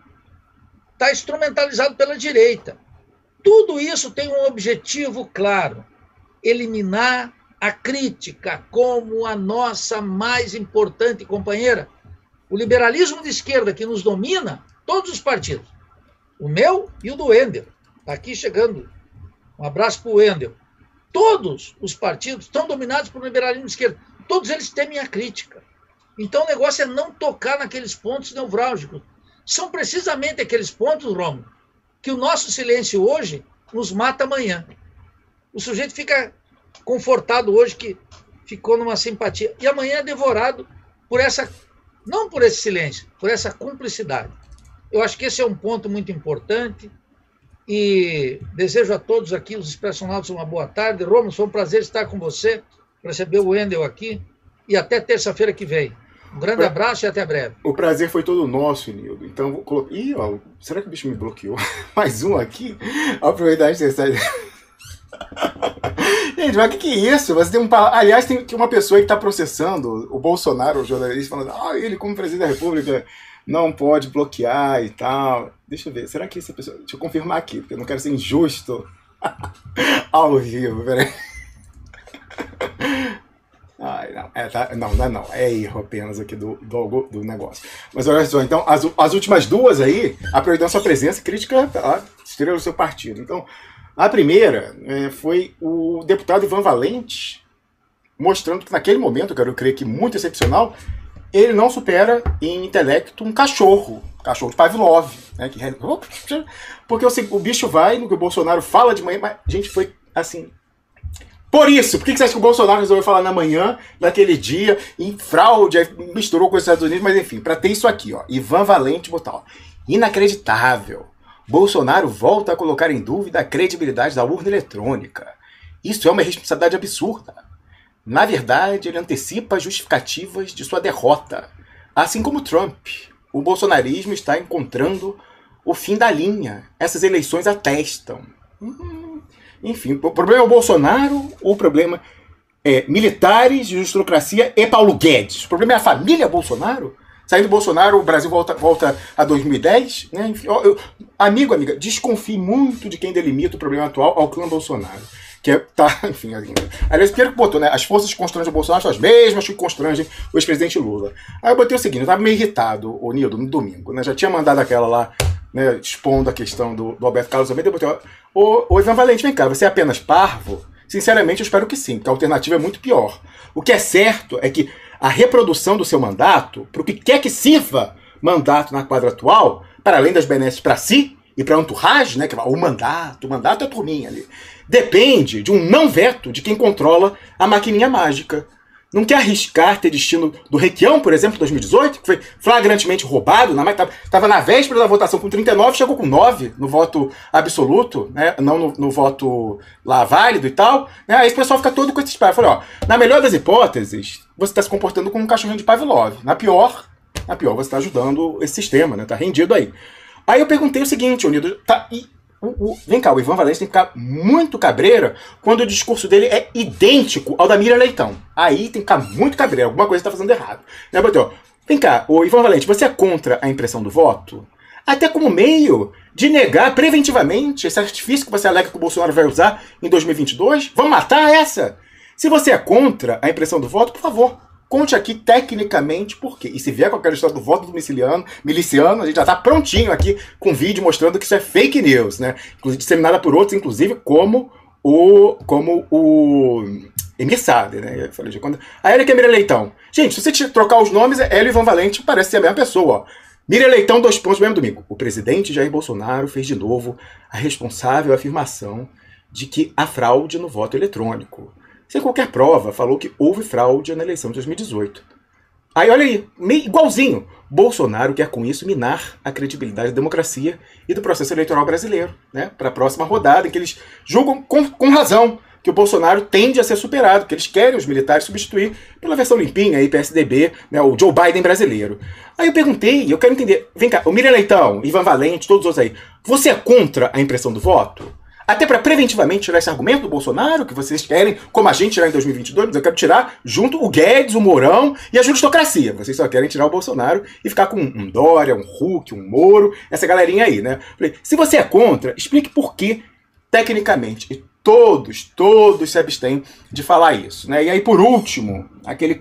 está instrumentalizado pela direita. Tudo isso tem um objetivo claro, eliminar a crítica como a nossa mais importante companheira. O liberalismo de esquerda que nos domina, todos os partidos, o meu e o do Wendel, está aqui chegando, um abraço para o Wendel. Todos os partidos estão dominados por liberalismo de esquerda, todos eles temem a crítica. Então o negócio é não tocar naqueles pontos nevrálgicos. São precisamente aqueles pontos, Rômulo, que o nosso silêncio hoje nos mata amanhã. O sujeito fica confortado hoje que ficou numa simpatia. E amanhã é devorado por essa, não por esse silêncio, por essa cumplicidade. Eu acho que esse é um ponto muito importante e desejo a todos aqui, os expressionautas, uma boa tarde. Rômulo, foi um prazer estar com você, receber o Wendel aqui e até terça-feira que vem. Um grande abraço e até breve. O prazer foi todo nosso, Nildo. Então, vou colocar... Ih, ó, será que o bicho me bloqueou? Mais um aqui? Aproveitar de você. Gente, mas o que é isso? Você tem um... Aliás, tem uma pessoa que está processando o Bolsonaro, o jornalista, falando ele, como presidente da República, não pode bloquear e tal. Deixa eu ver, será que essa pessoa... Deixa eu confirmar aqui, porque eu não quero ser injusto. Ao vivo, peraí. Ai, não, é erro apenas aqui do negócio. Mas olha só, então, as últimas duas aí, aproveitando sua presença, crítica à estrela do seu partido. Então, a primeira foi o deputado Ivan Valente, mostrando que naquele momento, eu quero crer que muito excepcional, ele não supera em intelecto um cachorro de Pavlov, né? Porque o bicho vai no que o Bolsonaro fala de manhã, mas, gente, foi assim... Por isso, por que você acha que o Bolsonaro resolveu falar na manhã, naquele dia, em fraude, misturou com os Estados Unidos, mas enfim, para ter isso aqui, ó, Ivan Valente botar, ó, inacreditável, Bolsonaro volta a colocar em dúvida a credibilidade da urna eletrônica. Isso é uma responsabilidade absurda. Na verdade, ele antecipa as justificativas de sua derrota. Assim como Trump, o bolsonarismo está encontrando o fim da linha. Essas eleições atestam. Enfim, o problema é o Bolsonaro, o problema é militares, justocracia e Paulo Guedes. O problema é a família Bolsonaro. Saindo do Bolsonaro, o Brasil volta a 2010. Né? Enfim, amiga, desconfie muito de quem delimita o problema atual ao clã Bolsonaro. Que é, tá, enfim, aliás, Pierre que botou, né? As forças que constrangem o Bolsonaro são as mesmas que constrangem o ex-presidente Lula. Aí eu botei o seguinte, eu tava meio irritado, o Nildo, no domingo, né? Já tinha mandado aquela lá, né, expondo a questão do Alberto Carlos Almeida, eu botei, ô Ivan Valente, vem cá, você é apenas parvo? Sinceramente, eu espero que sim, porque a alternativa é muito pior. O que é certo é que a reprodução do seu mandato, para o que quer que sirva mandato na quadra atual, para além das benesses para si e para a entourage, né, que o mandato é a turminha ali, depende de um não veto de quem controla a maquininha mágica. não quer arriscar ter destino do Requião, por exemplo, 2018, que foi flagrantemente roubado, estava na véspera da votação com 39, chegou com 9 no voto absoluto, né? Não no voto lá válido e tal. Né? Aí o pessoal fica todo com esses pais. Eu falei, ó, na melhor das hipóteses, você está se comportando como um cachorrinho de Pavlov. Na pior você está ajudando esse sistema, né? Tá rendido aí. Aí eu perguntei o seguinte, Unido, vem cá, o Ivan Valente tem que ficar muito cabreira quando o discurso dele é idêntico ao da Miriam Leitão. Aí tem que ficar muito cabreira, alguma coisa está fazendo errado. Né, Bateu? Vem cá, o Ivan Valente, você é contra a impressão do voto? Até como meio de negar preventivamente esse artifício que você alega que o Bolsonaro vai usar em 2022? Vamos matar essa? Se você é contra a impressão do voto, por favor, conte aqui tecnicamente por quê. E se vier com aquela história do voto do miliciano, a gente já está prontinho aqui com vídeo mostrando que isso é fake news, né? Disseminada por outros, inclusive, como o Emir Sader, né? Eu falei, a Érica Miriam Leitão. Gente, se você trocar os nomes, ela e Ivan Valente parece ser a mesma pessoa, ó. Miriam Leitão, 2 pontos, mesmo domingo. O presidente Jair Bolsonaro fez de novo a responsável afirmação de que há fraude no voto eletrônico. Sem qualquer prova, falou que houve fraude na eleição de 2018. Aí, olha aí, igualzinho. Bolsonaro quer com isso minar a credibilidade da democracia e do processo eleitoral brasileiro, né? Para a próxima rodada, em que eles julgam com razão que o Bolsonaro tende a ser superado, que eles querem os militares substituir pela versão limpinha, aí, PSDB, né, o Joe Biden brasileiro. Aí eu perguntei, eu quero entender, vem cá, o Miriam Leitão, Ivan Valente, todos os outros aí, você é contra a impressão do voto? Até para preventivamente tirar esse argumento do Bolsonaro, que vocês querem, como a gente tirar em 2022, mas eu quero tirar junto o Guedes, o Mourão e a juristocracia. Vocês só querem tirar o Bolsonaro e ficar com um Dória, um Huck, um Moro, essa galerinha aí, né? Falei, se você é contra, explique por que, tecnicamente. E todos se abstêm de falar isso, né? E aí, por último,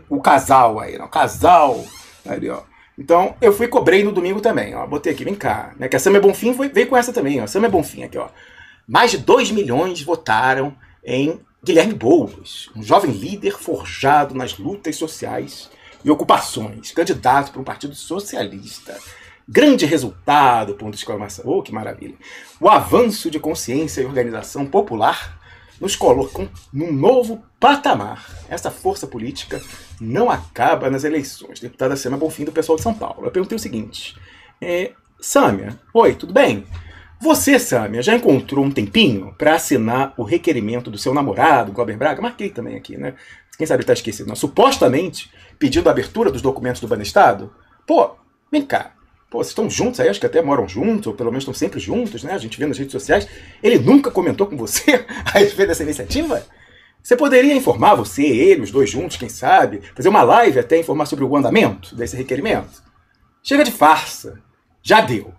o casal aí, não, o casal ali, ó. Então, eu cobrei no domingo também, ó. Botei aqui, vem cá, né? Que a Samia Bonfim veio com essa também, ó. Samia Bonfim aqui, ó. Mais de 2 milhões votaram em Guilherme Boulos, um jovem líder forjado nas lutas sociais e ocupações, candidato para um partido socialista. Grande resultado, ponto de exclamação. Oh, que maravilha. O avanço de consciência e organização popular nos colocam num novo patamar. Essa força política não acaba nas eleições. Deputada Samia Bonfim, do pessoal de São Paulo. Eu perguntei o seguinte, Samia, oi, tudo bem? Você, Samia, já encontrou um tempinho para assinar o requerimento do seu namorado, Glauber Braga? Marquei também aqui, né? Quem sabe ele tá esquecido. Não? Supostamente pedindo a abertura dos documentos do Banestado? Pô, vem cá. Pô, vocês estão juntos aí, acho que até moram juntos, ou pelo menos estão sempre juntos, né? A gente vê nas redes sociais. Ele nunca comentou com você a respeito dessa iniciativa? Você poderia informar você, ele, os dois juntos, quem sabe? Fazer uma live até informar sobre o andamento desse requerimento? Chega de farsa. Já deu.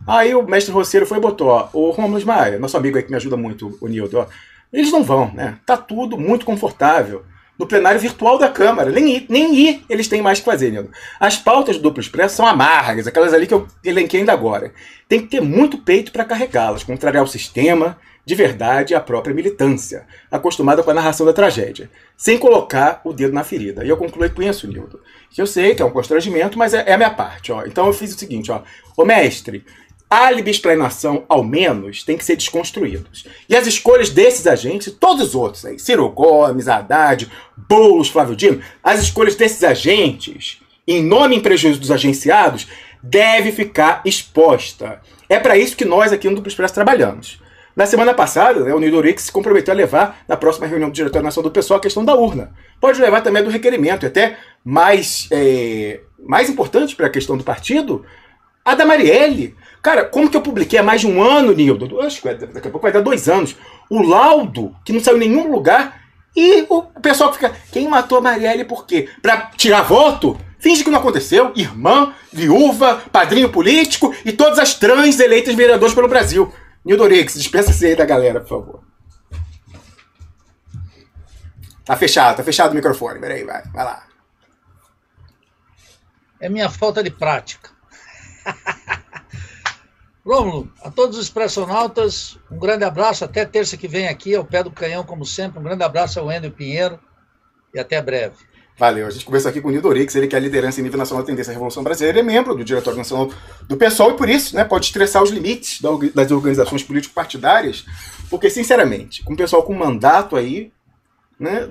Aí o mestre Roceiro foi e botou, ó, o Rômulo Maia, nosso amigo aí que me ajuda muito, o Nildo, ó, eles não vão, né? Tá tudo muito confortável. No plenário virtual da Câmara. Nem ir eles têm mais que fazer, Nildo. As pautas do Duplo Expresso são amargas, aquelas ali que eu elenquei ainda agora. Tem que ter muito peito para carregá-las, contrariar o sistema, de verdade, e a própria militância, acostumada com a narração da tragédia, sem colocar o dedo na ferida. E eu concluí com isso, Nildo, que eu sei que é um constrangimento, mas é a minha parte, ó. Então eu fiz o seguinte, ó, ô mestre, álibis para a inação, ao menos, tem que ser desconstruídos. E as escolhas desses agentes, e todos os outros aí, Ciro Gomes, Haddad, Boulos, Flávio Dino, as escolhas desses agentes, em nome e em prejuízo dos agenciados, deve ficar exposta. É para isso que nós aqui no Duplo Expresso trabalhamos. Na semana passada, né, o Nidorix se comprometeu a levar, na próxima reunião do Diretório Nacional do PSOL, a questão da urna. Pode levar também do requerimento, e até mais importante para a questão do partido, a da Marielle. Cara, como que eu publiquei há mais de um ano, Nildo? Acho que daqui a pouco vai dar 2 anos. O laudo, que não saiu em nenhum lugar, e o pessoal fica, quem matou a Marielle por quê? Pra tirar voto? Finge que não aconteceu. Irmã, viúva, padrinho político e todas as trans eleitas vereadores pelo Brasil. Nildorix, despeça-se aí da galera, por favor. Tá fechado o microfone. Peraí, vai lá. É minha falta de prática. Rômulo, a todos os expressionautas, um grande abraço, até terça que vem aqui, ao pé do canhão, como sempre. Um grande abraço ao Wendel Pinheiro e até breve. Valeu, a gente conversou aqui com o Nildorix, ele que é a liderança em nível nacional da Tendência à Revolução Brasileira, ele é membro do Diretório Nacional do PSOL e por isso, né, pode estressar os limites das organizações político-partidárias, porque, sinceramente, com o pessoal com mandato aí, né,